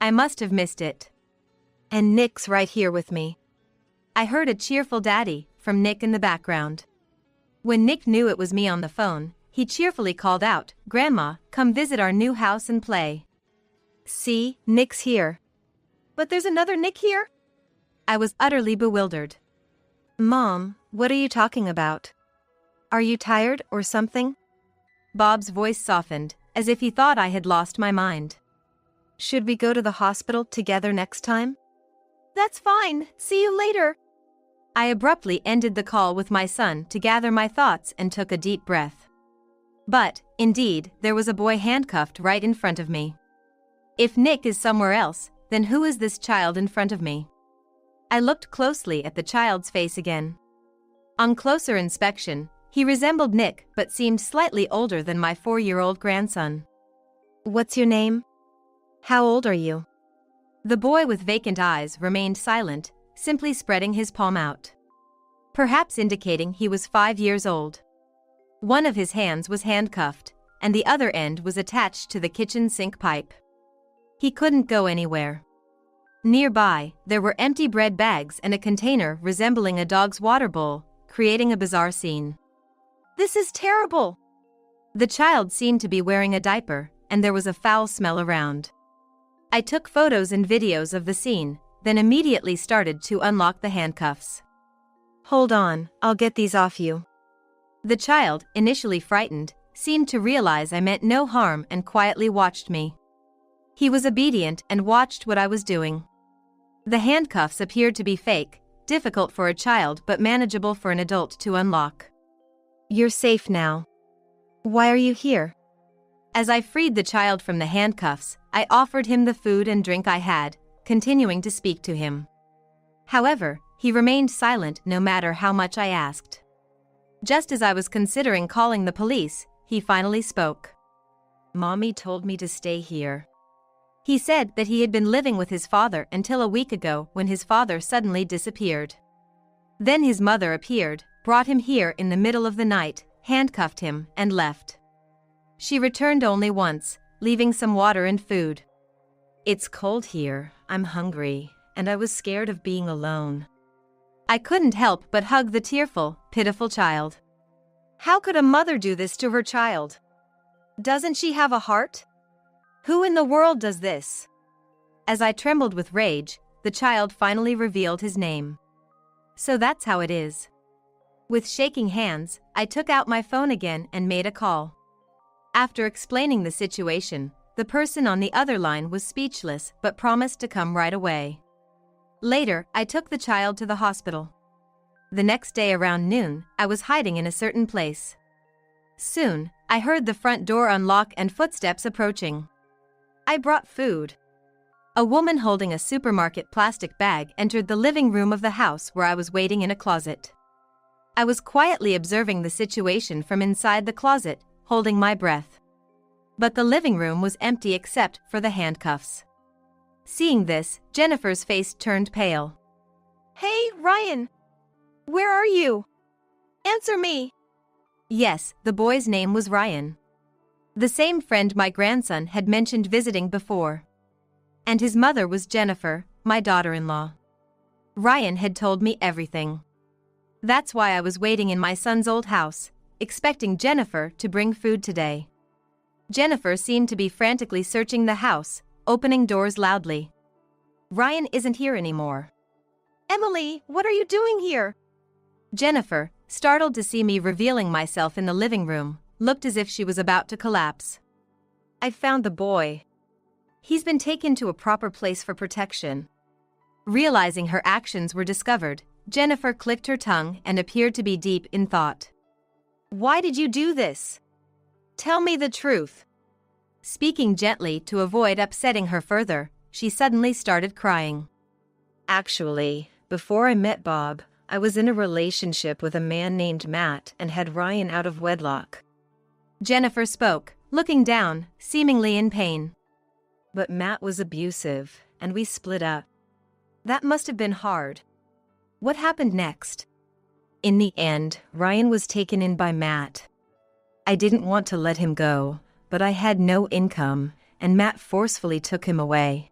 I must have missed it. And Nick's right here with me. I heard a cheerful "Daddy" from Nick in the background. When Nick knew it was me on the phone, he cheerfully called out, "Grandma, come visit our new house and play." See, Nick's here. But there's another Nick here? I was utterly bewildered. Mom, what are you talking about? Are you tired or something? Bob's voice softened, as if he thought I had lost my mind. Should we go to the hospital together next time? That's fine, see you later. I abruptly ended the call with my son to gather my thoughts and took a deep breath. But, indeed, there was a boy handcuffed right in front of me. If Nick is somewhere else, then who is this child in front of me? I looked closely at the child's face again. On closer inspection, he resembled Nick but seemed slightly older than my 4-year-old grandson. What's your name? How old are you? The boy with vacant eyes remained silent, simply spreading his palm out. Perhaps indicating he was 5 years old. One of his hands was handcuffed, and the other end was attached to the kitchen sink pipe. He couldn't go anywhere. Nearby, there were empty bread bags and a container resembling a dog's water bowl, creating a bizarre scene. This is terrible. The child seemed to be wearing a diaper, and there was a foul smell around. I took photos and videos of the scene, then immediately started to unlock the handcuffs. Hold on, I'll get these off you. The child, initially frightened, seemed to realize I meant no harm and quietly watched me. He was obedient and watched what I was doing. The handcuffs appeared to be fake, difficult for a child but manageable for an adult to unlock. You're safe now. Why are you here? As I freed the child from the handcuffs, I offered him the food and drink I had, continuing to speak to him. However, he remained silent no matter how much I asked. Just as I was considering calling the police, he finally spoke. Mommy told me to stay here. He said that he had been living with his father until a week ago when his father suddenly disappeared. Then his mother appeared, brought him here in the middle of the night, handcuffed him, and left. She returned only once, leaving some water and food. It's cold here, I'm hungry, and I was scared of being alone. I couldn't help but hug the tearful, pitiful child. How could a mother do this to her child? Doesn't she have a heart? Who in the world does this? As I trembled with rage, the child finally revealed his name. So that's how it is. With shaking hands, I took out my phone again and made a call. After explaining the situation, the person on the other line was speechless but promised to come right away. Later, I took the child to the hospital. The next day around noon, I was hiding in a certain place. Soon, I heard the front door unlock and footsteps approaching. I brought food. A woman holding a supermarket plastic bag entered the living room of the house where I was waiting in a closet. I was quietly observing the situation from inside the closet, holding my breath. But the living room was empty except for the handcuffs. Seeing this, Jennifer's face turned pale. Hey, Ryan! Where are you? Answer me! Yes, the boy's name was Ryan. The same friend my grandson had mentioned visiting before. And his mother was Jennifer, my daughter-in-law. Ryan had told me everything. That's why I was waiting in my son's old house, expecting Jennifer to bring food today. Jennifer seemed to be frantically searching the house, opening doors loudly. Ryan isn't here anymore. Emily, what are you doing here? Jennifer, startled to see me revealing myself in the living room, looked as if she was about to collapse. I found the boy. He's been taken to a proper place for protection. Realizing her actions were discovered, Jennifer clicked her tongue and appeared to be deep in thought. Why did you do this? Tell me the truth. Speaking gently to avoid upsetting her further, she suddenly started crying. Actually, before I met Bob, I was in a relationship with a man named Matt and had Ryan out of wedlock. Jennifer spoke, looking down, seemingly in pain. But Matt was abusive, and we split up. That must have been hard. What happened next? In the end, Ryan was taken in by Matt. I didn't want to let him go, but I had no income, and Matt forcefully took him away.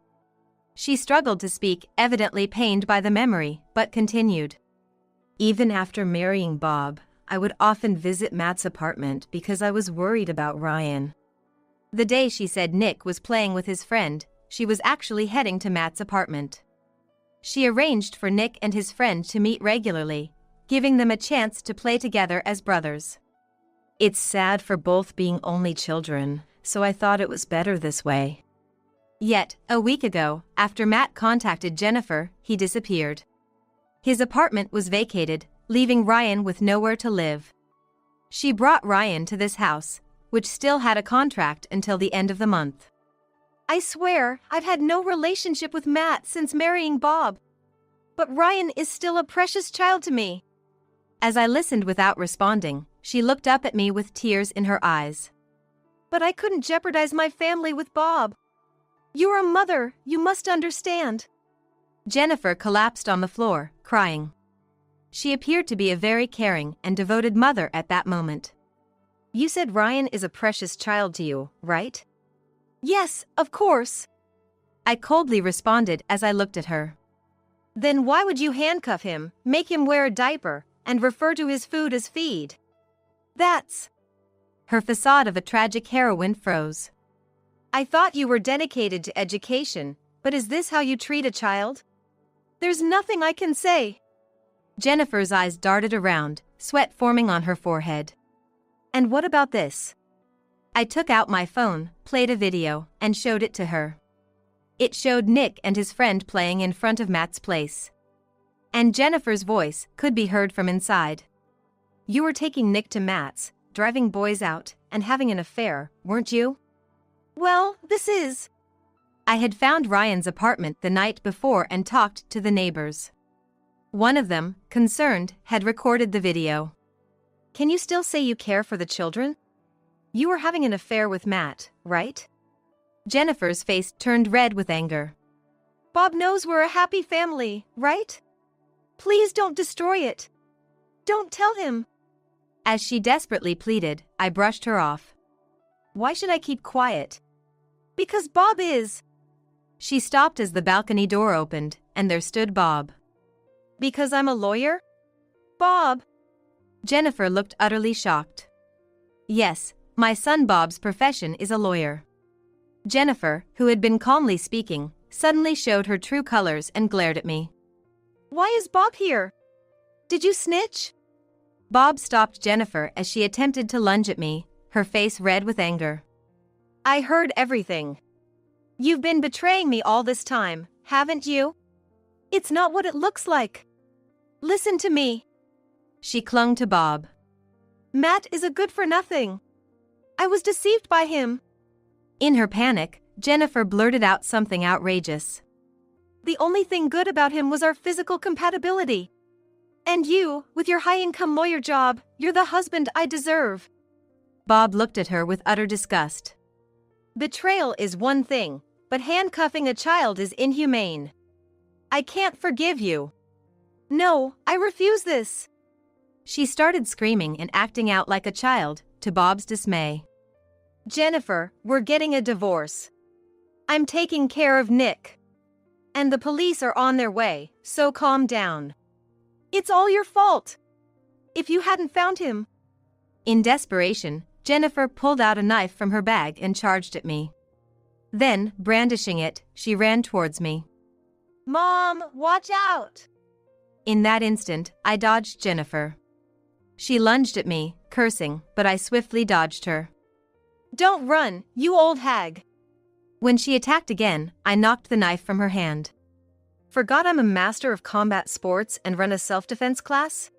She struggled to speak, evidently pained by the memory, but continued. Even after marrying Bob, I would often visit Matt's apartment because I was worried about Ryan. The day she said Nick was playing with his friend, she was actually heading to Matt's apartment. She arranged for Nick and his friend to meet regularly, giving them a chance to play together as brothers. It's sad for both being only children, so I thought it was better this way. Yet, a week ago, after Matt contacted Jennifer, he disappeared. His apartment was vacated, leaving Ryan with nowhere to live. She brought Ryan to this house, which still had a contract until the end of the month. I swear, I've had no relationship with Matt since marrying Bob. But Ryan is still a precious child to me. As I listened without responding, she looked up at me with tears in her eyes. But I couldn't jeopardize my family with Bob. You're a mother, you must understand. Jennifer collapsed on the floor, crying. She appeared to be a very caring and devoted mother at that moment. You said Ryan is a precious child to you, right? Yes, of course. I coldly responded as I looked at her. Then why would you handcuff him, make him wear a diaper, and refer to his food as feed? That's... Her facade of a tragic heroine froze. I thought you were dedicated to education, but is this how you treat a child? There's nothing I can say. Jennifer's eyes darted around, sweat forming on her forehead. And what about this? I took out my phone, played a video, and showed it to her. It showed Nick and his friend playing in front of Matt's place. And Jennifer's voice could be heard from inside. You were taking Nick to Matt's, driving boys out, and having an affair, weren't you? Well, this is... I had found Ryan's apartment the night before and talked to the neighbors. One of them, concerned, had recorded the video. Can you still say you care for the children? You were having an affair with Matt, right? Jennifer's face turned red with anger. Bob knows we're a happy family, right? Please don't destroy it. Don't tell him. As she desperately pleaded, I brushed her off. Why should I keep quiet? Because Bob is. She stopped as the balcony door opened, and there stood Bob. Because I'm a lawyer? Bob. Jennifer looked utterly shocked. Yes, my son Bob's profession is a lawyer. Jennifer, who had been calmly speaking, suddenly showed her true colors and glared at me. Why is Bob here? Did you snitch? Bob stopped Jennifer as she attempted to lunge at me, her face red with anger. I heard everything. You've been betraying me all this time, haven't you? It's not what it looks like. Listen to me. She clung to Bob. Matt is a good-for-nothing. I was deceived by him. In her panic, Jennifer blurted out something outrageous. The only thing good about him was our physical compatibility. And you, with your high-income lawyer job, you're the husband I deserve. Bob looked at her with utter disgust. Betrayal is one thing, but handcuffing a child is inhumane. I can't forgive you. No, I refuse this. She started screaming and acting out like a child, to Bob's dismay. Jennifer, we're getting a divorce. I'm taking care of Nick. And the police are on their way, so calm down. It's all your fault. If you hadn't found him. In desperation, Jennifer pulled out a knife from her bag and charged at me. Then, brandishing it, she ran towards me. Mom, watch out! In that instant, I dodged Jennifer. She lunged at me, cursing, but I swiftly dodged her. Don't run, you old hag. When she attacked again, I knocked the knife from her hand. Forgot I'm a master of combat sports and run a self-defense class?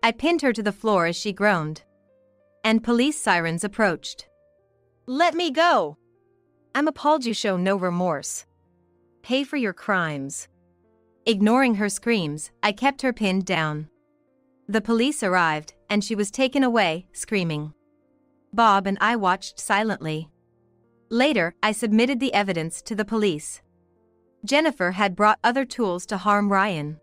I pinned her to the floor as she groaned. And police sirens approached. Let me go. I'm appalled you show no remorse. Pay for your crimes. Ignoring her screams, I kept her pinned down. The police arrived, and she was taken away, screaming. Bob and I watched silently. Later, I submitted the evidence to the police. Jennifer had brought other tools to harm Ryan.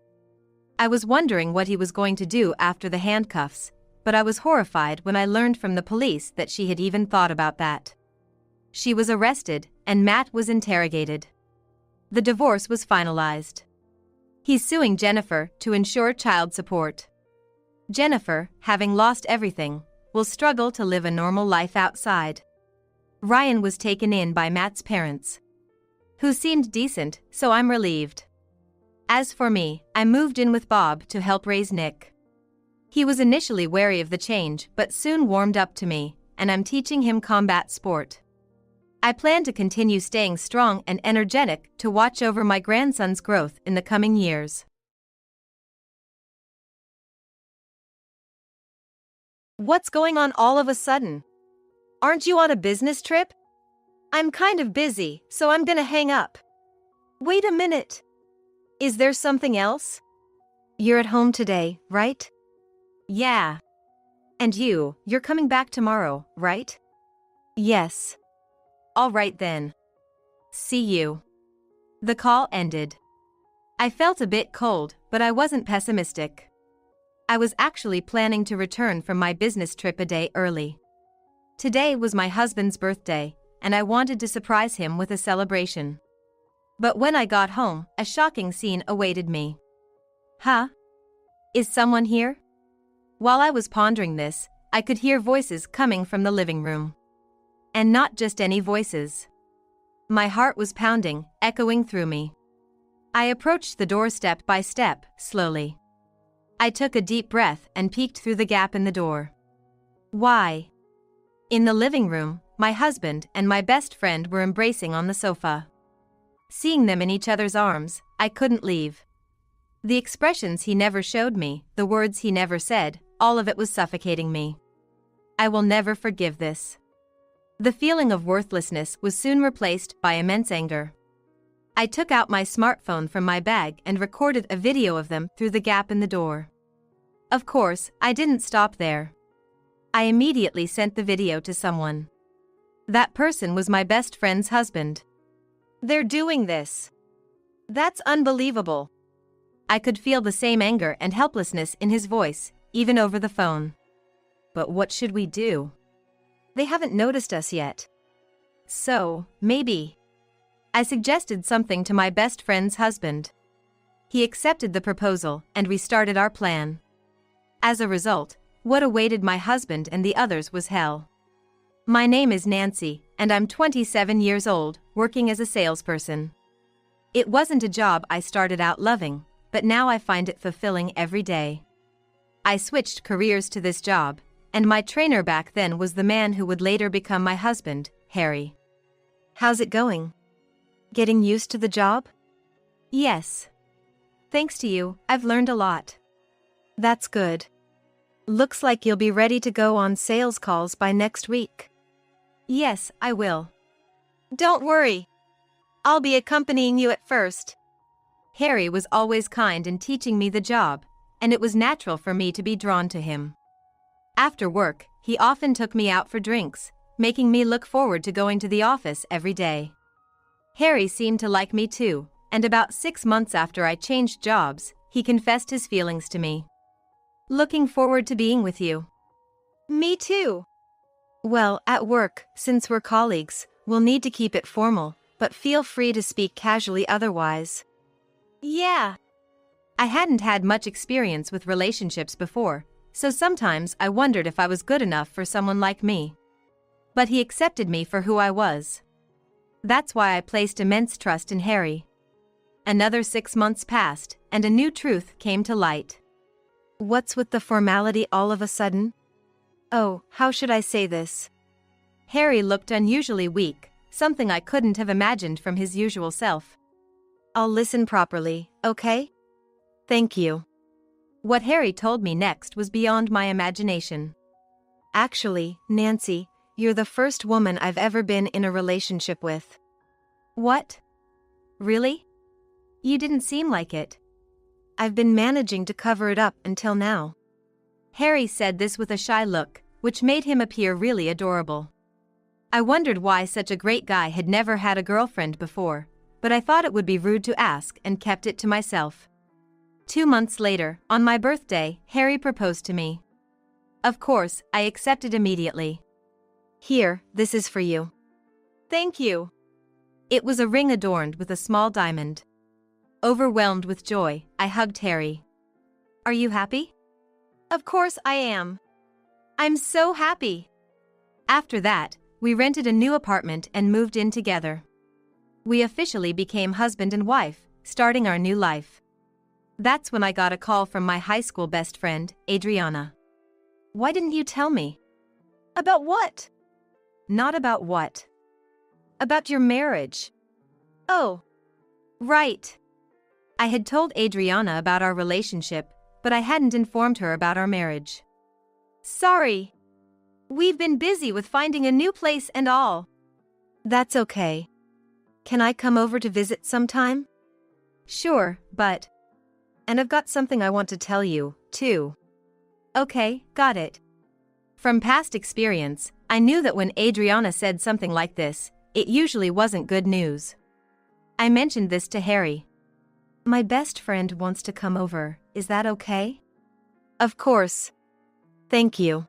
I was wondering what he was going to do after the handcuffs, but I was horrified when I learned from the police that she had even thought about that. She was arrested, and Matt was interrogated. The divorce was finalized. He's suing Jennifer to ensure child support. Jennifer, having lost everything, will struggle to live a normal life outside. Ryan was taken in by Matt's parents, who seemed decent, so I'm relieved. As for me, I moved in with Bob to help raise Nick. He was initially wary of the change but soon warmed up to me, and I'm teaching him combat sport. I plan to continue staying strong and energetic to watch over my grandson's growth in the coming years. What's going on all of a sudden? Aren't you on a business trip? I'm kind of busy, so I'm gonna hang up. Wait a minute. Is there something else? You're at home today, right? Yeah. And you're coming back tomorrow, right? Yes. All right then. See you. The call ended. I felt a bit cold, but I wasn't pessimistic. I was actually planning to return from my business trip a day early. Today was my husband's birthday, and I wanted to surprise him with a celebration. But when I got home, a shocking scene awaited me. Huh? Is someone here? While I was pondering this, I could hear voices coming from the living room. And not just any voices. My heart was pounding, echoing through me. I approached the door step by step, slowly. I took a deep breath and peeked through the gap in the door. Why? In the living room, my husband and my best friend were embracing on the sofa. Seeing them in each other's arms, I couldn't leave. The expressions he never showed me, the words he never said, all of it was suffocating me. I will never forgive this. The feeling of worthlessness was soon replaced by immense anger. I took out my smartphone from my bag and recorded a video of them through the gap in the door. Of course, I didn't stop there. I immediately sent the video to someone. That person was my best friend's husband. They're doing this. That's unbelievable. I could feel the same anger and helplessness in his voice, even over the phone. But what should we do? They haven't noticed us yet. So, maybe. I suggested something to my best friend's husband. He accepted the proposal, and we started our plan. As a result, what awaited my husband and the others was hell. My name is Nancy, and I'm 27 years old, working as a salesperson. It wasn't a job I started out loving, but now I find it fulfilling every day. I switched careers to this job, and my trainer back then was the man who would later become my husband, Harry. How's it going? Getting used to the job? Yes. Thanks to you, I've learned a lot. That's good. Looks like you'll be ready to go on sales calls by next week. Yes, I will. Don't worry. I'll be accompanying you at first. Harry was always kind in teaching me the job, and it was natural for me to be drawn to him. After work, he often took me out for drinks, making me look forward to going to the office every day. Harry seemed to like me too, and about 6 months after I changed jobs, he confessed his feelings to me. Looking forward to being with you. Me too. Well, at work, since we're colleagues, we'll need to keep it formal, but feel free to speak casually otherwise. Yeah. I hadn't had much experience with relationships before, so sometimes I wondered if I was good enough for someone like me. But he accepted me for who I was. That's why I placed immense trust in Harry. Another 6 months passed, and a new truth came to light. What's with the formality all of a sudden? Oh, how should I say this? Harry looked unusually weak, something I couldn't have imagined from his usual self. I'll listen properly, okay? Thank you. What Harry told me next was beyond my imagination. Actually, Nancy, you're the first woman I've ever been in a relationship with. What? Really? You didn't seem like it. I've been managing to cover it up until now. Harry said this with a shy look, which made him appear really adorable. I wondered why such a great guy had never had a girlfriend before, but I thought it would be rude to ask and kept it to myself. 2 months later, on my birthday, Harry proposed to me. Of course, I accepted immediately. Here, this is for you. Thank you. It was a ring adorned with a small diamond. Overwhelmed with joy, I hugged Harry. Are you happy? Of course I am. I'm so happy. After that, we rented a new apartment and moved in together. We officially became husband and wife, starting our new life. That's when I got a call from my high school best friend, Adriana. Why didn't you tell me? About what? Not about what. About your marriage. Oh. Right. I had told Adriana about our relationship, but I hadn't informed her about our marriage. Sorry. We've been busy with finding a new place and all. That's okay. Can I come over to visit sometime? Sure, but... And I've got something I want to tell you, too. Okay, got it. From past experience, I knew that when Adriana said something like this, it usually wasn't good news. I mentioned this to Harry. My best friend wants to come over, is that okay? Of course. Thank you.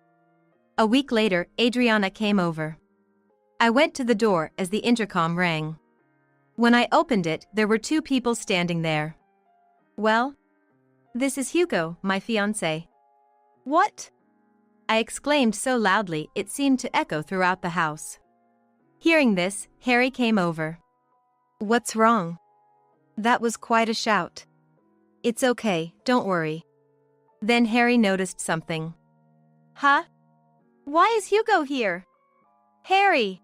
A week later, Adriana came over. I went to the door as the intercom rang. When I opened it, there were 2 people standing there. Well? This is Hugo, my fiancé. What? I exclaimed so loudly it seemed to echo throughout the house. Hearing this, Harry came over. What's wrong? That was quite a shout. It's okay, don't worry. Then Harry noticed something. Huh? Why is Hugo here? Harry!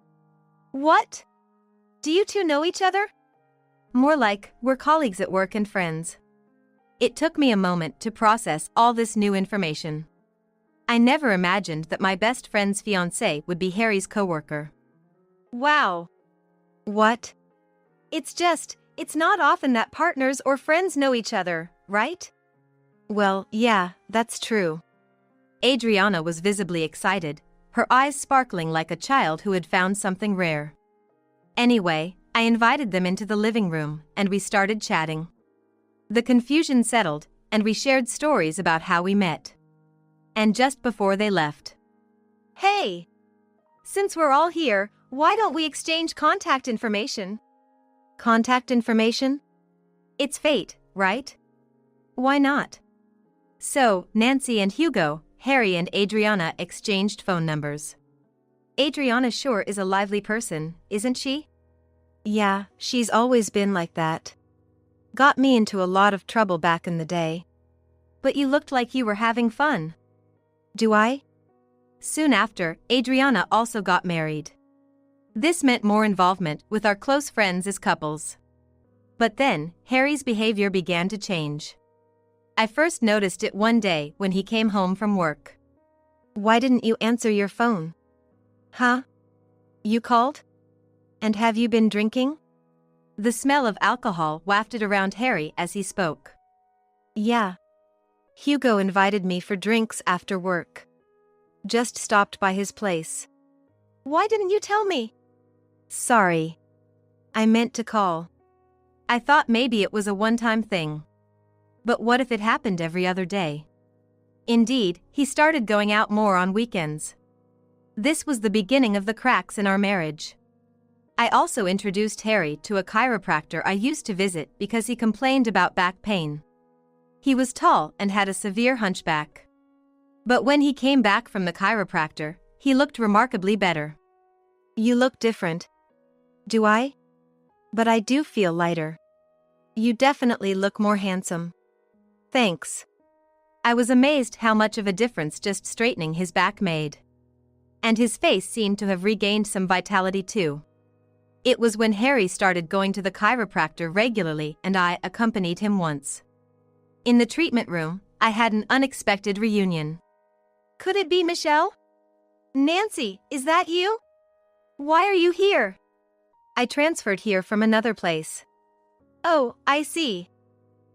What? Do you two know each other? More like, we're colleagues at work and friends. It took me a moment to process all this new information. I never imagined that my best friend's fiancé would be Harry's coworker. Wow. What? It's not often that partners or friends know each other, right? Well, yeah, that's true. Adriana was visibly excited, her eyes sparkling like a child who had found something rare. Anyway, I invited them into the living room, and we started chatting. The confusion settled, and we shared stories about how we met. And just before they left. Hey! Since we're all here, why don't we exchange contact information? Contact information? It's fate, right? Why not? So, Nancy and Hugo, Harry and Adriana exchanged phone numbers. Adriana sure is a lively person, isn't she? Yeah, she's always been like that. Got me into a lot of trouble back in the day. But you looked like you were having fun. Do I? Soon after, Adriana also got married. This meant more involvement with our close friends as couples. But then, Harry's behavior began to change. I first noticed it one day when he came home from work. Why didn't you answer your phone? Huh? You called? And have you been drinking? The smell of alcohol wafted around Harry as he spoke. Yeah. Hugo invited me for drinks after work. Just stopped by his place. Why didn't you tell me? Sorry. I meant to call. I thought maybe it was a one-time thing. But what if it happened every other day? Indeed, he started going out more on weekends. This was the beginning of the cracks in our marriage. I also introduced Harry to a chiropractor I used to visit because he complained about back pain. He was tall and had a severe hunchback. But when he came back from the chiropractor, he looked remarkably better. You look different. Do I? But I do feel lighter. You definitely look more handsome. Thanks. I was amazed how much of a difference just straightening his back made. And his face seemed to have regained some vitality too. It was when Harry started going to the chiropractor regularly and I accompanied him once. In the treatment room, I had an unexpected reunion. Could it be Michelle? Nancy, is that you? Why are you here? I transferred here from another place. Oh, I see.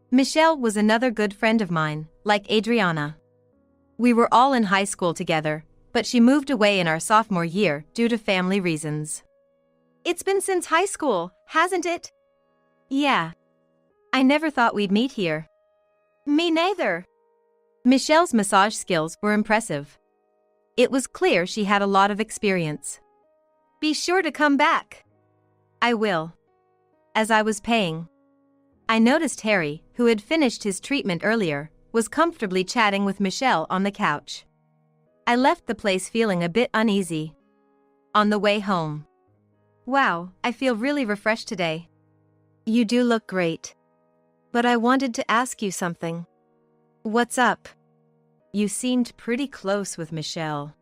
Michelle was another good friend of mine, like Adriana. We were all in high school together, but she moved away in our sophomore year due to family reasons. It's been since high school, hasn't it? Yeah. I never thought we'd meet here. Me neither. Michelle's massage skills were impressive. It was clear she had a lot of experience. Be sure to come back. I will. As I was paying, I noticed Harry, who had finished his treatment earlier, was comfortably chatting with Michelle on the couch. I left the place feeling a bit uneasy. On the way home. Wow, I feel really refreshed today. You do look great. But I wanted to ask you something. What's up? You seemed pretty close with Michelle.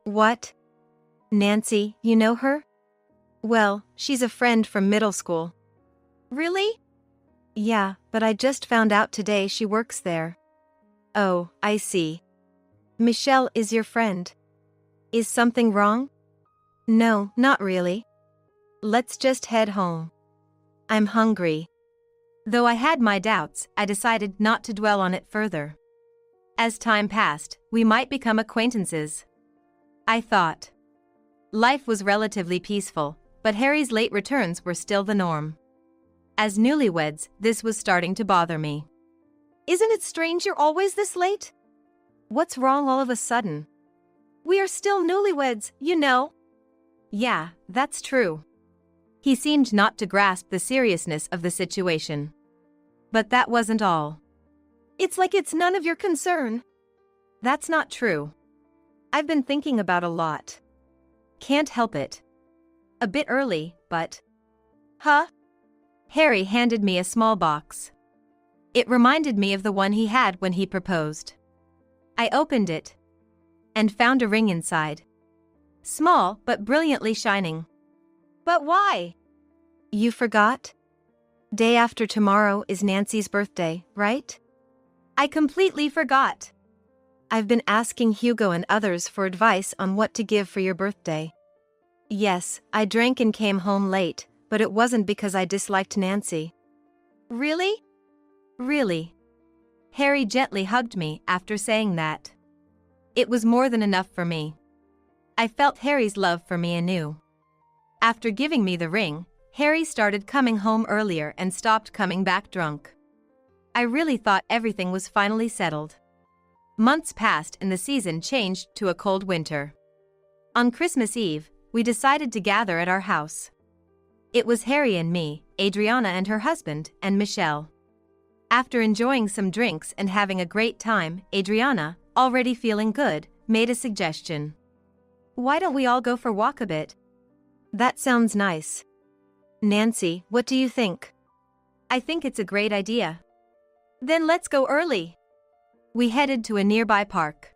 What? Nancy, you know her? Well, she's a friend from middle school. Really? Yeah, but I just found out today she works there. Oh, I see. Michelle is your friend. Is something wrong? No, not really. Let's just head home. I'm hungry. Though I had my doubts, I decided not to dwell on it further. As time passed, we might become acquaintances. I thought. Life was relatively peaceful, but Harry's late returns were still the norm. As newlyweds, this was starting to bother me. Isn't it strange you're always this late? What's wrong all of a sudden? We are still newlyweds, you know. Yeah, that's true. He seemed not to grasp the seriousness of the situation. But that wasn't all. It's like it's none of your concern. That's not true. I've been thinking about a lot. Can't help it. A bit early, but... Huh? Harry handed me a small box. It reminded me of the one he had when he proposed. I opened it and found a ring inside. Small but brilliantly shining. But why? You forgot? Day after tomorrow is Nancy's birthday, right? I completely forgot. I've been asking Hugo and others for advice on what to give for your birthday. Yes, I drank and came home late, but it wasn't because I disliked Nancy. Really? Really. Harry gently hugged me after saying that. It was more than enough for me. I felt Harry's love for me anew. After giving me the ring, Harry started coming home earlier and stopped coming back drunk. I really thought everything was finally settled. Months passed and the season changed to a cold winter. On Christmas Eve, we decided to gather at our house. It was Harry and me, Adriana and her husband, and Michelle. After enjoying some drinks and having a great time, Adriana, already feeling good, made a suggestion. Why don't we all go for a walk a bit? That sounds nice. Nancy, what do you think? I think it's a great idea. Then let's go early. We headed to a nearby park.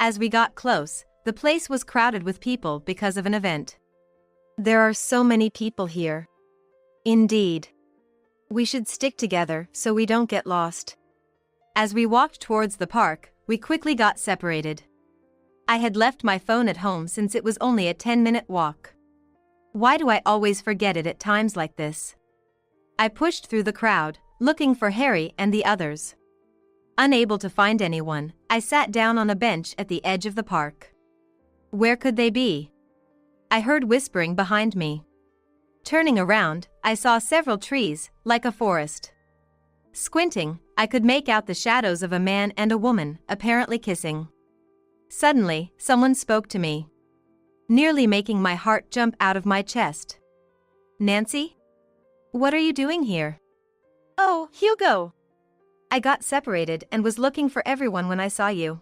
As we got close, the place was crowded with people because of an event. There are so many people here. Indeed. We should stick together so we don't get lost. As we walked towards the park, we quickly got separated. I had left my phone at home since it was only a 10-minute walk. Why do I always forget it at times like this? I pushed through the crowd, looking for Harry and the others. Unable to find anyone, I sat down on a bench at the edge of the park. Where could they be? I heard whispering behind me. Turning around, I saw several trees, like a forest. Squinting, I could make out the shadows of a man and a woman, apparently kissing. Suddenly, someone spoke to me, nearly making my heart jump out of my chest. Nancy? What are you doing here? Oh, Hugo! I got separated and was looking for everyone when I saw you.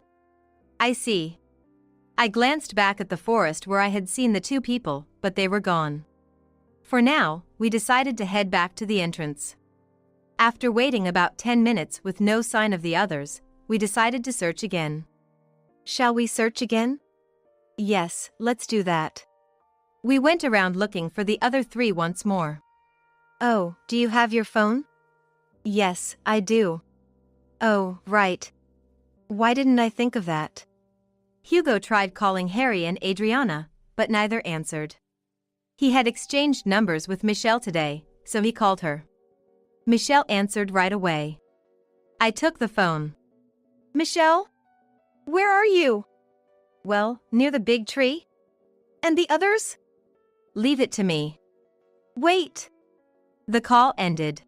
I see. I glanced back at the forest where I had seen the two people, but they were gone. For now, we decided to head back to the entrance. After waiting about 10 minutes with no sign of the others, we decided to search again. Shall we search again? Yes, let's do that. We went around looking for the other 3 once more. Oh, do you have your phone? Yes, I do. Oh, right. Why didn't I think of that? Hugo tried calling Harry and Adriana, but neither answered. He had exchanged numbers with Michelle today, so he called her. Michelle answered right away. I took the phone. Michelle? Where are you? Well, near the big tree. And the others? Leave it to me. Wait. The call ended.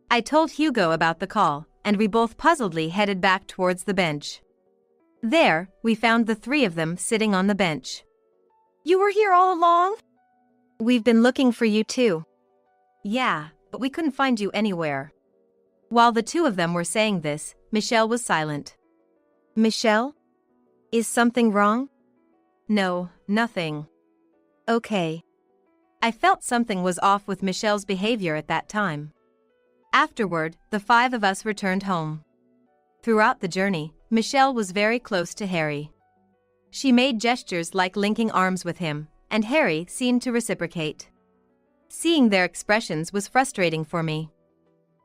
I told Hugo about the call, and we both puzzledly headed back towards the bench. There, we found the 3 of them sitting on the bench. You were here all along? We've been looking for you too. Yeah, but we couldn't find you anywhere. While the 2 of them were saying this, Michelle was silent. Michelle? Is something wrong? No, nothing. Okay. I felt something was off with Michelle's behavior at that time. Afterward, the 5 of us returned home. Throughout the journey, Michelle was very close to Harry. She made gestures like linking arms with him, and Harry seemed to reciprocate. Seeing their expressions was frustrating for me.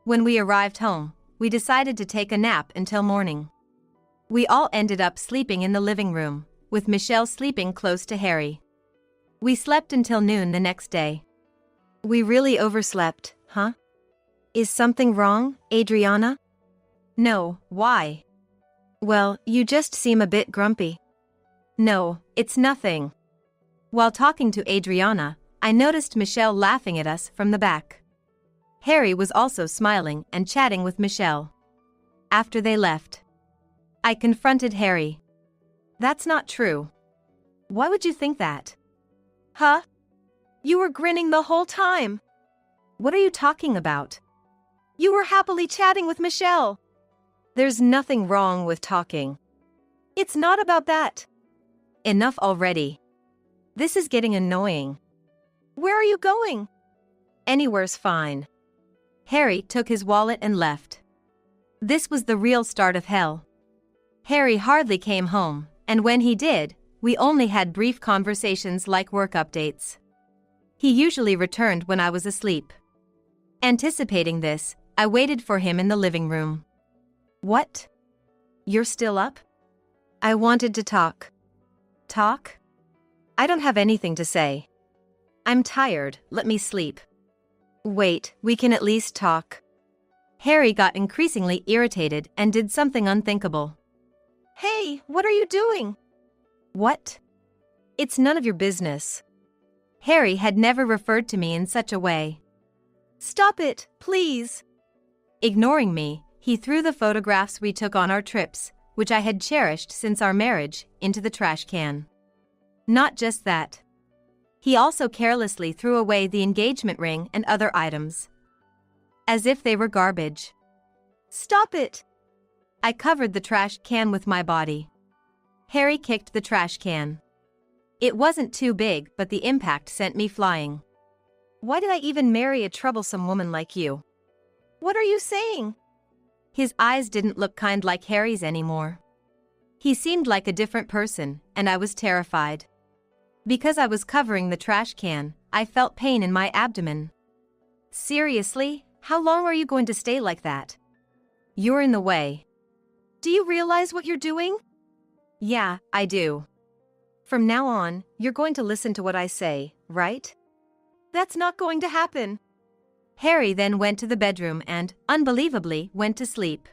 When we arrived home, we decided to take a nap until morning. We all ended up sleeping in the living room, with Michelle sleeping close to Harry. We slept until noon the next day. We really overslept, huh? Is something wrong, Adriana? No, why? Well, you just seem a bit grumpy. No, it's nothing. While talking to Adriana, I noticed Michelle laughing at us from the back. Harry was also smiling and chatting with Michelle. After they left, I confronted Harry. That's not true. Why would you think that? Huh? You were grinning the whole time. What are you talking about? You were happily chatting with Michelle. There's nothing wrong with talking. It's not about that. Enough already. This is getting annoying. Where are you going? Anywhere's fine. Harry took his wallet and left. This was the real start of hell. Harry hardly came home, and when he did, we only had brief conversations like work updates. He usually returned when I was asleep. Anticipating this, I waited for him in the living room. What? You're still up? I wanted to talk. Talk? I don't have anything to say. I'm tired, let me sleep. Wait, we can at least talk. Harry got increasingly irritated and did something unthinkable. Hey, what are you doing? What? It's none of your business. Harry had never referred to me in such a way. Stop it, please. Ignoring me, he threw the photographs we took on our trips, which I had cherished since our marriage, into the trash can. Not just that. He also carelessly threw away the engagement ring and other items. As if they were garbage. Stop it! I covered the trash can with my body. Harry kicked the trash can. It wasn't too big, but the impact sent me flying. Why did I even marry a troublesome woman like you? What are you saying? His eyes didn't look kind like Harry's anymore. He seemed like a different person, and I was terrified. Because I was covering the trash can, I felt pain in my abdomen. Seriously, how long are you going to stay like that? You're in the way. Do you realize what you're doing? Yeah, I do. From now on, you're going to listen to what I say, right? That's not going to happen. Harry then went to the bedroom and, unbelievably, went to sleep.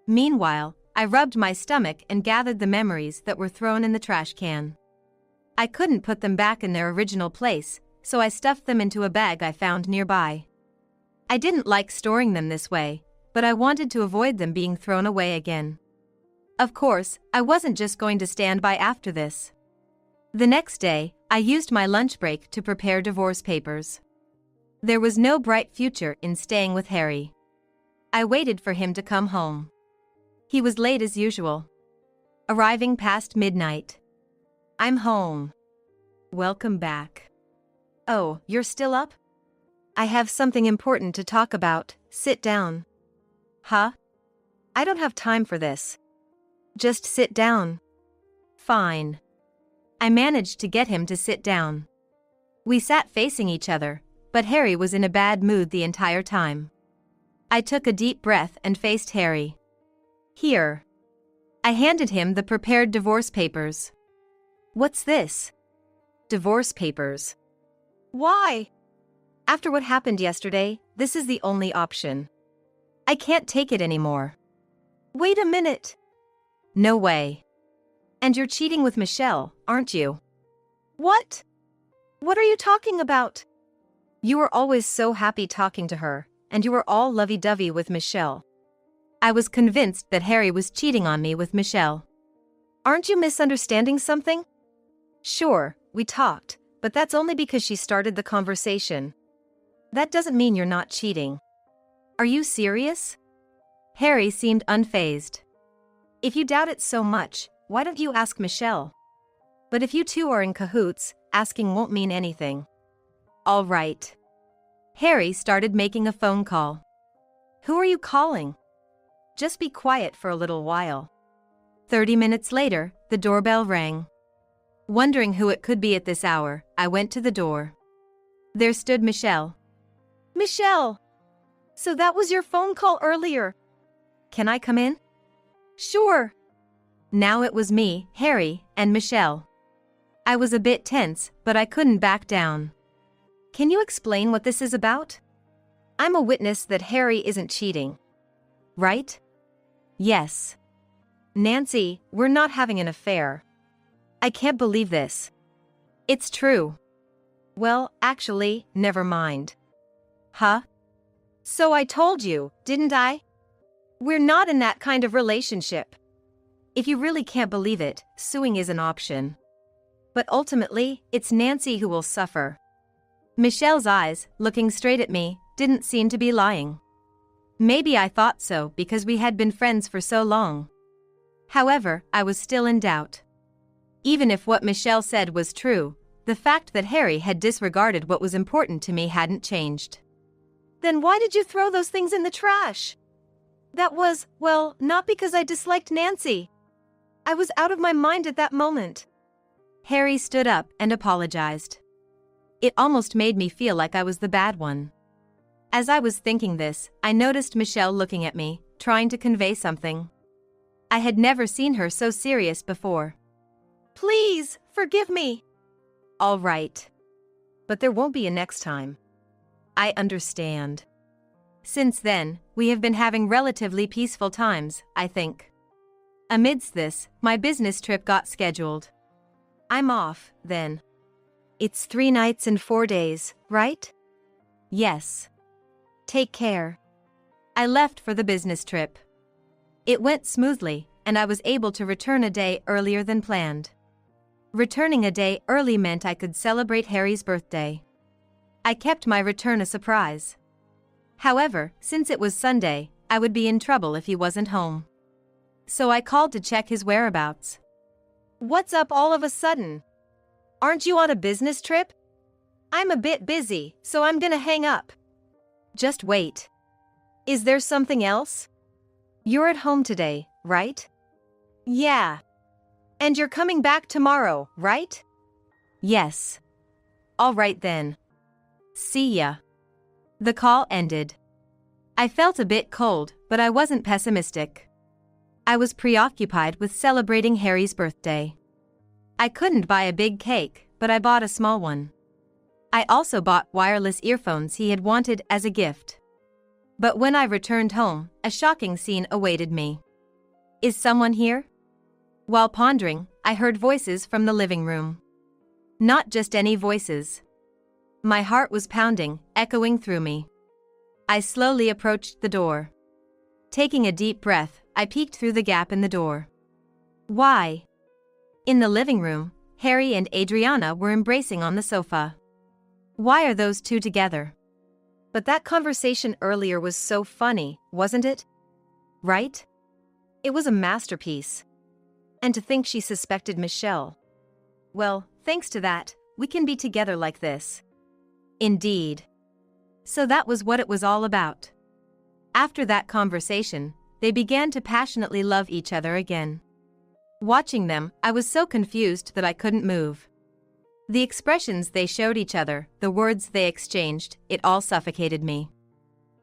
Meanwhile, I rubbed my stomach and gathered the memories that were thrown in the trash can. I couldn't put them back in their original place, so I stuffed them into a bag I found nearby. I didn't like storing them this way, but I wanted to avoid them being thrown away again. Of course, I wasn't just going to stand by after this. The next day, I used my lunch break to prepare divorce papers. There was no bright future in staying with Harry. I waited for him to come home. He was late as usual. Arriving past midnight. I'm home. Welcome back. Oh, you're still up? I have something important to talk about, sit down. Huh? I don't have time for this. Just sit down. Fine. I managed to get him to sit down. We sat facing each other, but Harry was in a bad mood the entire time. I took a deep breath and faced Harry. Here. I handed him the prepared divorce papers. What's this? Divorce papers. Why? After what happened yesterday, this is the only option. I can't take it anymore. Wait a minute. No way. And you're cheating with Michelle, aren't you? What? What are you talking about? You were always so happy talking to her, and you were all lovey-dovey with Michelle. I was convinced that Harry was cheating on me with Michelle. Aren't you misunderstanding something? Sure, we talked, but that's only because she started the conversation. That doesn't mean you're not cheating. Are you serious? Harry seemed unfazed. If you doubt it so much, why don't you ask Michelle? But if you two are in cahoots, asking won't mean anything. All right. Harry started making a phone call. Who are you calling? Just be quiet for a little while. 30 minutes later, the doorbell rang. Wondering who it could be at this hour, I went to the door. There stood Michelle. Michelle! So that was your phone call earlier. Can I come in? Sure. Now it was me, Harry, and Michelle. I was a bit tense, but I couldn't back down. Can you explain what this is about? I'm a witness that Harry isn't cheating. Right? Yes. Nancy, we're not having an affair. I can't believe this. It's true. Well, actually, never mind. Huh? So I told you, didn't I? We're not in that kind of relationship. If you really can't believe it, suing is an option. But ultimately, it's Nancy who will suffer. Michelle's eyes, looking straight at me, didn't seem to be lying. Maybe I thought so because we had been friends for so long. However, I was still in doubt. Even if what Michelle said was true, the fact that Harry had disregarded what was important to me hadn't changed. Then why did you throw those things in the trash? That was, well, not because I disliked Nancy. I was out of my mind at that moment. Harry stood up and apologized. It almost made me feel like I was the bad one. As I was thinking this, I noticed Michelle looking at me, trying to convey something. I had never seen her so serious before. Please, forgive me. All right. But there won't be a next time. I understand. Since then, we have been having relatively peaceful times, I think. Amidst this, my business trip got scheduled. I'm off, then. It's 3 nights and 4 days, right? Yes. Take care. I left for the business trip. It went smoothly, and I was able to return a day earlier than planned. Returning a day early meant I could celebrate Harry's birthday. I kept my return a surprise. However, since it was Sunday, I would be in trouble if he wasn't home. So I called to check his whereabouts. What's up all of a sudden? Aren't you on a business trip? I'm a bit busy, so I'm gonna hang up. Just wait. Is there something else? You're at home today, right? Yeah. And you're coming back tomorrow, right? Yes. All right then. See ya. The call ended. I felt a bit cold, but I wasn't pessimistic. I was preoccupied with celebrating Harry's birthday. I couldn't buy a big cake, but I bought a small one. I also bought wireless earphones he had wanted as a gift. But when I returned home, a shocking scene awaited me. Is someone here? While pondering, I heard voices from the living room. Not just any voices. My heart was pounding, echoing through me. I slowly approached the door. Taking a deep breath, I peeked through the gap in the door. Why? In the living room, Harry and Adriana were embracing on the sofa. Why are those two together? But that conversation earlier was so funny, wasn't it? Right? It was a masterpiece. And to think she suspected Michelle. Well, thanks to that, we can be together like this. Indeed. So that was what it was all about. After that conversation, they began to passionately love each other again. Watching them, I was so confused that I couldn't move. The expressions they showed each other, the words they exchanged, it all suffocated me.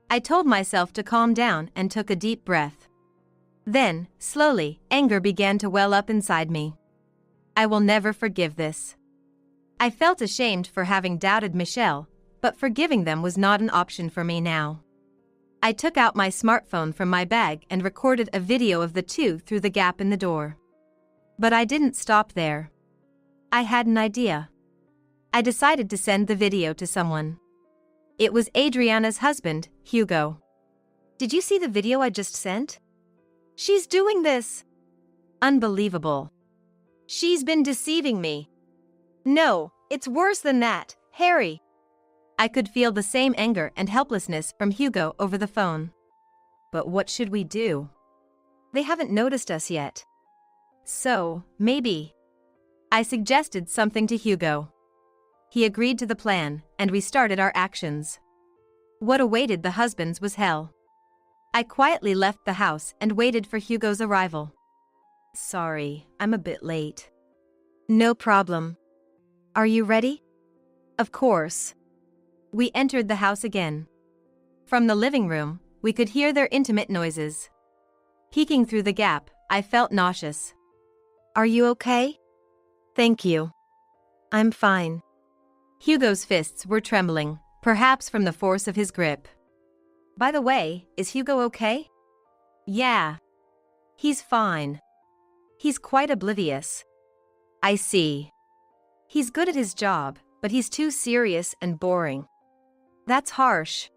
I told myself to calm down and took a deep breath. Then, slowly, anger began to well up inside me. I will never forgive this. I felt ashamed for having doubted Michelle, but forgiving them was not an option for me now. I took out my smartphone from my bag and recorded a video of the two through the gap in the door. But I didn't stop there. I had an idea. I decided to send the video to someone. It was Adriana's husband, Hugo. Did you see the video I just sent? She's doing this. Unbelievable. She's been deceiving me. No, it's worse than that, Harry. I could feel the same anger and helplessness from Hugo over the phone. But what should we do? They haven't noticed us yet. So, maybe. I suggested something to Hugo. He agreed to the plan, and we started our actions. What awaited the husbands was hell. I quietly left the house and waited for Hugo's arrival. Sorry, I'm a bit late. No problem. Are you ready? Of course. We entered the house again. From the living room, we could hear their intimate noises. Peeking through the gap, I felt nauseous. Are you okay? Thank you. I'm fine. Hugo's fists were trembling, perhaps from the force of his grip. By the way, is Hugo okay? Yeah. He's fine. He's quite oblivious. I see. He's good at his job, but he's too serious and boring. That's harsh.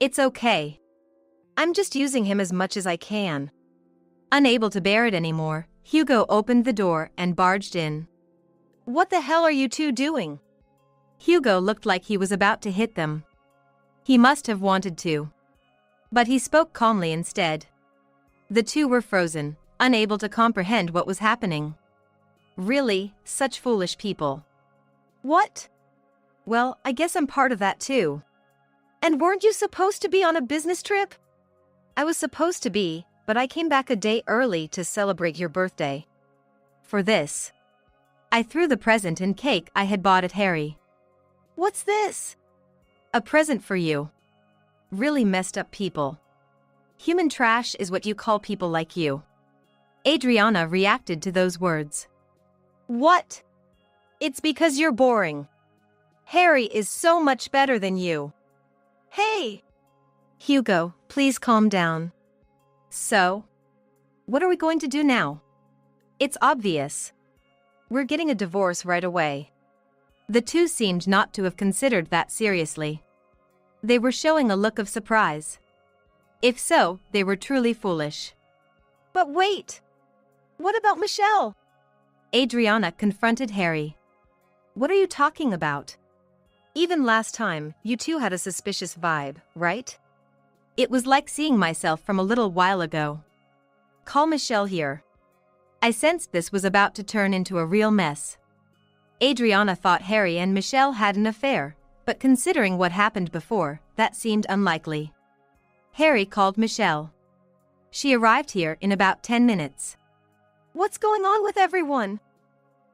It's okay. I'm just using him as much as I can. Unable to bear it anymore, Hugo opened the door and barged in. What the hell are you two doing? Hugo looked like he was about to hit them. He must have wanted to. But he spoke calmly instead. The two were frozen, unable to comprehend what was happening. Really, such foolish people. What? Well, I guess I'm part of that too. And weren't you supposed to be on a business trip? I was supposed to be, but I came back a day early to celebrate your birthday. For this, I threw the present and cake I had bought at Harry. What's this? A present for you. Really messed up people. Human trash is what you call people like you. Adriana reacted to those words. What? It's because you're boring. Harry is so much better than you. Hey! Hugo, please calm down. So? What are we going to do now? It's obvious. We're getting a divorce right away. The two seemed not to have considered that seriously. They were showing a look of surprise. If so, they were truly foolish. But wait! What about Michelle? Adriana confronted Harry. What are you talking about? Even last time, you two had a suspicious vibe, right? It was like seeing myself from a little while ago. Call Michelle here. I sensed this was about to turn into a real mess. Adriana thought Harry and Michelle had an affair, but considering what happened before, that seemed unlikely. Harry called Michelle. She arrived here in about 10 minutes. What's going on with everyone?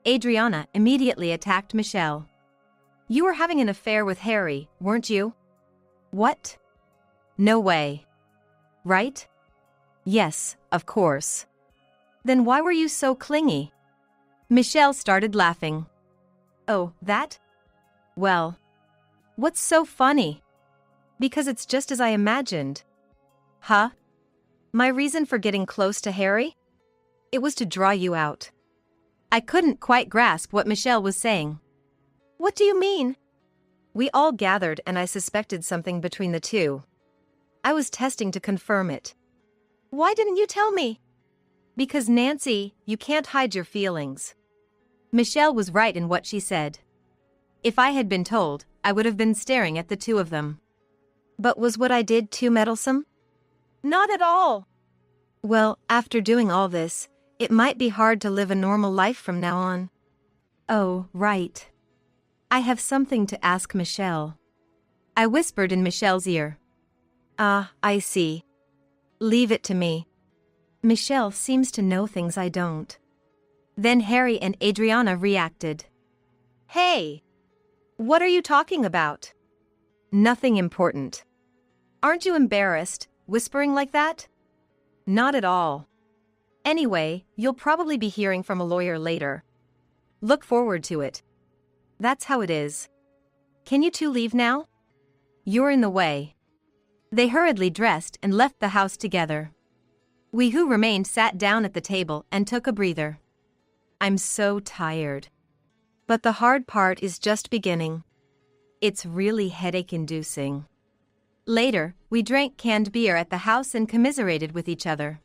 Adriana immediately attacked Michelle. You were having an affair with Harry, weren't you? What? No way. Right? Yes, of course. Then why were you so clingy? Michelle started laughing. Oh, that? Well, what's so funny? Because it's just as I imagined. Huh? My reason for getting close to Harry? It was to draw you out. I couldn't quite grasp what Michelle was saying. What do you mean? We all gathered and I suspected something between the two. I was testing to confirm it. Why didn't you tell me? Because Nancy, you can't hide your feelings. Michelle was right in what she said. If I had been told, I would have been staring at the two of them. But was what I did too meddlesome? Not at all. Well, after doing all this, it might be hard to live a normal life from now on. Oh, right. I have something to ask Michelle. I whispered in Michelle's ear. Ah, I see. Leave it to me. Michelle seems to know things I don't. Then Harry and Adriana reacted. Hey! What are you talking about? Nothing important. Aren't you embarrassed, whispering like that? Not at all. Anyway, you'll probably be hearing from a lawyer later. Look forward to it. That's how it is. Can you two leave now? You're in the way. They hurriedly dressed and left the house together. We who remained sat down at the table and took a breather. I'm so tired. But the hard part is just beginning. It's really headache-inducing. Later, we drank canned beer at the house and commiserated with each other.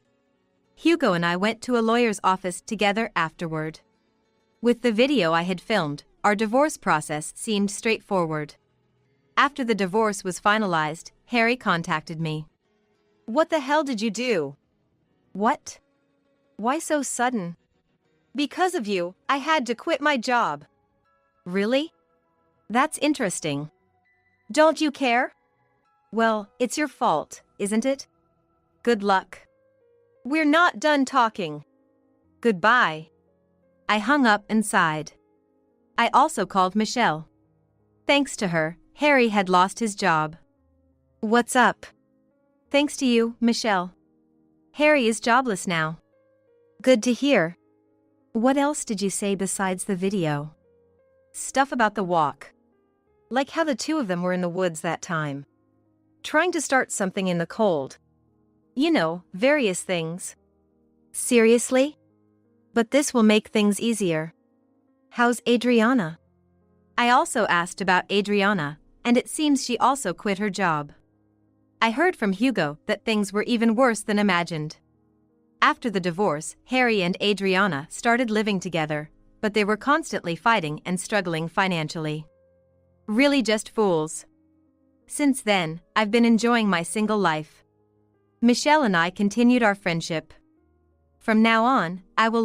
Hugo and I went to a lawyer's office together afterward. With the video I had filmed, our divorce process seemed straightforward. After the divorce was finalized, Harry contacted me. What the hell did you do? What? Why so sudden? Because of you, I had to quit my job. Really? That's interesting. Don't you care? Well, it's your fault, isn't it? Good luck. We're not done talking. Goodbye. I hung up and sighed. I also called Michelle. Thanks to her, Harry had lost his job. What's up? Thanks to you, Michelle. Harry is jobless now. Good to hear. What else did you say besides the video? Stuff about the walk. Like how the two of them were in the woods that time. Trying to start something in the cold. You know, various things. Seriously? But this will make things easier. How's Adriana? I also asked about Adriana, and it seems she also quit her job. I heard from Hugo that things were even worse than imagined. After the divorce, Harry and Adriana started living together, but they were constantly fighting and struggling financially. Really just fools. Since then, I've been enjoying my single life. Michelle and I continued our friendship. From now on, I will